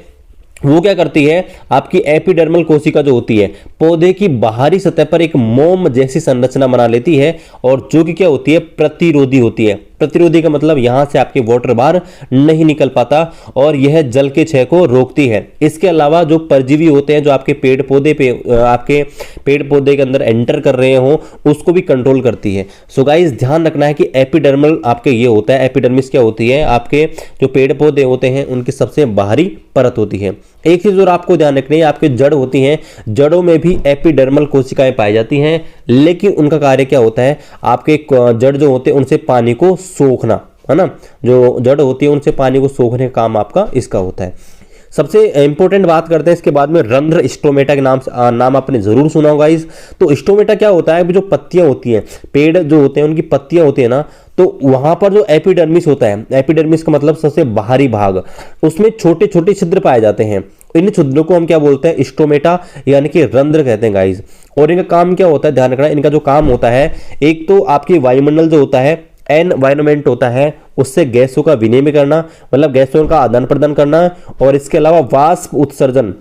Speaker 1: वो क्या करती है, आपकी एपिडर्मल कोशिका जो होती है पौधे की बाहरी सतह पर एक मोम जैसी संरचना बना लेती है और जो कि क्या होती है, प्रतिरोधी होती है। प्रतिरोधी का मतलब यहां से आपके वाटर बाहर नहीं निकल पाता और यह जल के क्षय को रोकती है। इसके अलावा जो परजीवी होते हैं जो आपके पेड़ पौधे पे आपके पेड़ पौधे के अंदर एंटर कर रहे हो उसको भी कंट्रोल करती है। सो गाइस, ध्यान रखना है कि एपिडर्मल आपके ये होता है, एपिडर्मिस क्या होती है, आपके जो पेड़ पौधे होते हैं उनकी सबसे बाहरी परत होती है। एक चीज और आपको ध्यान रखनी है, आपके जड़ होती हैं, जड़ों में भी एपिडर्मल कोशिकाएं पाई जाती हैं, लेकिन उनका कार्य क्या होता है, आपके जड़ जो होते हैं उनसे पानी को सोखना, है ना। जो जड़ होती है उनसे पानी को सोखने का काम आपका इसका होता है। सबसे इंपॉर्टेंट बात करते हैं इसके बाद में, रंध्र स्टोमेटा के नाम आपने जरूर सुना होगा इस। तो स्टोमेटा क्या होता है, जो पत्तियां होती हैं, पेड़ जो होते हैं उनकी पत्तियां होती है ना, तो वहां पर जो एपिडर्मिस होता है, एपिडर्मिस का मतलब सबसे बाहरी भाग, उसमें छोटे छोटे छिद्र पाए जाते हैं। इन छिद्रों को हम क्या बोलते हैं, स्टोमेटा यानी कि रंध्र कहते हैं गाइस। और इनका काम क्या होता है, ध्यान रखना, इनका जो काम होता है, एक तो आपकी वायुमंडल जो होता है, एनवायरनमेंट होता है, उससे गैसों का विनिमय करना, मतलब गैसों का आदान प्रदान करना, और इसके अलावा वाष्प उत्सर्जन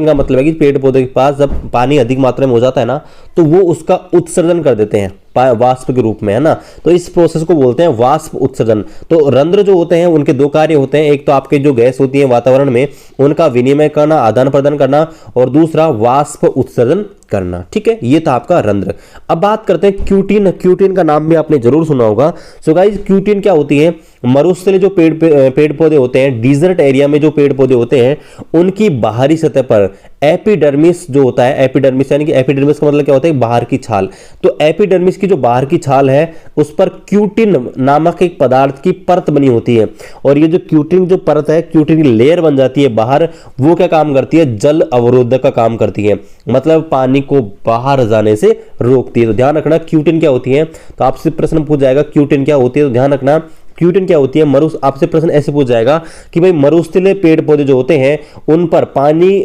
Speaker 1: का मतलब है कि पेड़ पौधे के पास जब पानी अधिक मात्रा में हो जाता है ना, तो वो उसका उत्सर्जन कर देते हैं वाष्प के रूप में, है ना। तो इस प्रोसेस को बोलते हैं वाष्प उत्सर्जन। तो रंध्र जो होते हैं उनके दो कार्य होते हैं, एक तो आपके जो गैस होती है वातावरण में उनका विनिमय करना, आदान प्रदान करना, और दूसरा वाष्प उत्सर्जन करना। ठीक है, ये था आपका रंध्र। अब बात करते हैं क्यूटिन। क्यूटिन का नाम भी आपने जरूर सुना होगा। सो गाइस, क्यूटिन क्या होती है, मरुस्थलीय जो पेड़ पौधे होते हैं, डिजर्ट एरिया में जो पेड़ पौधे होते हैं, उनकी बाहरी सतह पर एपिडर्मिस जो होता है, एपिडर्मिस यानी कि एपिडर्मिस का मतलब क्या होता है, बाहर की छाल। तो एपिडर्मिस की जो बाहर की छाल है उस पर क्यूटिन नामक एक पदार्थ की परत बनी होती है, और ये जो क्यूटिन जो परत है, क्यूटिन की लेयर बन जाती है बाहर, वो क्या काम करती है, जल अवरोधक का काम करती है, मतलब पानी को बाहर जाने से रोकती है। तो ध्यान रखना क्यूटिन क्या होती है। तो आपसे प्रश्न पूछ जाएगा क्यूटिन क्या होती है, तो ध्यान रखना क्यूटिन क्या होती है। आपसे प्रश्न ऐसे पूछ जाएगा कि भाई मरुस्थलीय पेड़ पौधे जो होते हैं उन पर पानी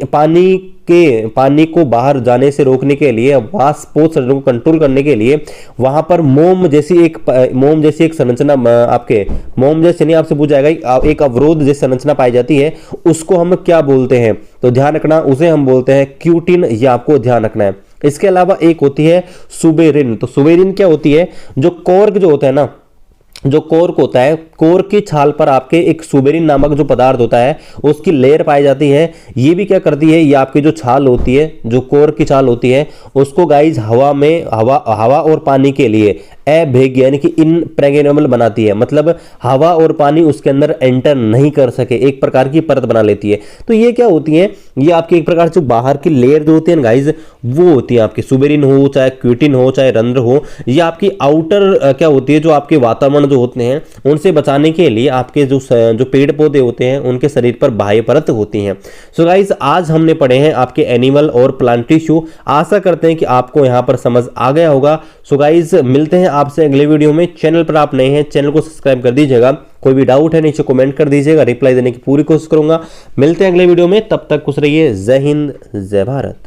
Speaker 1: को बाहर जाने से रोकने के लिए, वाष्पोत्सर्जन को कंट्रोल करने के लिए वहां पर मोम जैसी एक संरचना, आपके मोम जैसे नहीं, आपसे पूछ जाएगा एक अवरोध जैसी संरचना पाई जाती है, उसको हम क्या बोलते हैं। तो ध्यान रखना, उसे हम बोलते हैं क्यूटिन, ये आपको ध्यान रखना है। इसके अलावा एक होती है सुबेरिन। तो सुबेरिन क्या होती है, जो कॉर्क जो होता है ना, जो कोर्क होता है, कोर्क की छाल पर आपके एक सुबेरिन नामक जो पदार्थ होता है उसकी लेयर पाई जाती है। ये भी क्या करती है, ये आपकी जो छाल होती है, जो कोर्क की छाल होती है, उसको गाइज हवा और पानी के लिए अभेद्य यानी कि इनप्रेग्नेबल बनाती है। मतलब हवा और पानी उसके अंदर एंटर नहीं कर सके, एक प्रकार की परत बना लेती है। तो ये क्या होती है, ये आपकी एक प्रकार से बाहर की लेयर जो होती है गाइज, वो होती है आपकी सुबेरिन हो, चाहे क्यूटिन हो, चाहे रंध्र हो। ये आपकी आउटर क्या होती है, जो आपके वातावरण जो होते हैं उनसे बचाने के लिए आपके जो पेड़ पौधे होते हैं उनके शरीर पर बाह्य परत होती हैं। सो गाइज आज हमने पढ़े हैं आपके एनिमल और प्लांट टिश्यू। आशा करते हैं कि आपको यहां पर समझ आ गया होगा। सो गाइज मिलते हैं आपसे अगले वीडियो में। चैनल पर आप नए हैं, चैनल को सब्सक्राइब कर दीजिएगा। कोई भी डाउट है नीचे कमेंट कर दीजिएगा, रिप्लाई देने की पूरी कोशिश करूंगा। मिलते हैं अगले वीडियो में, तब तक खुश रहिए। जय हिंद, जय भारत।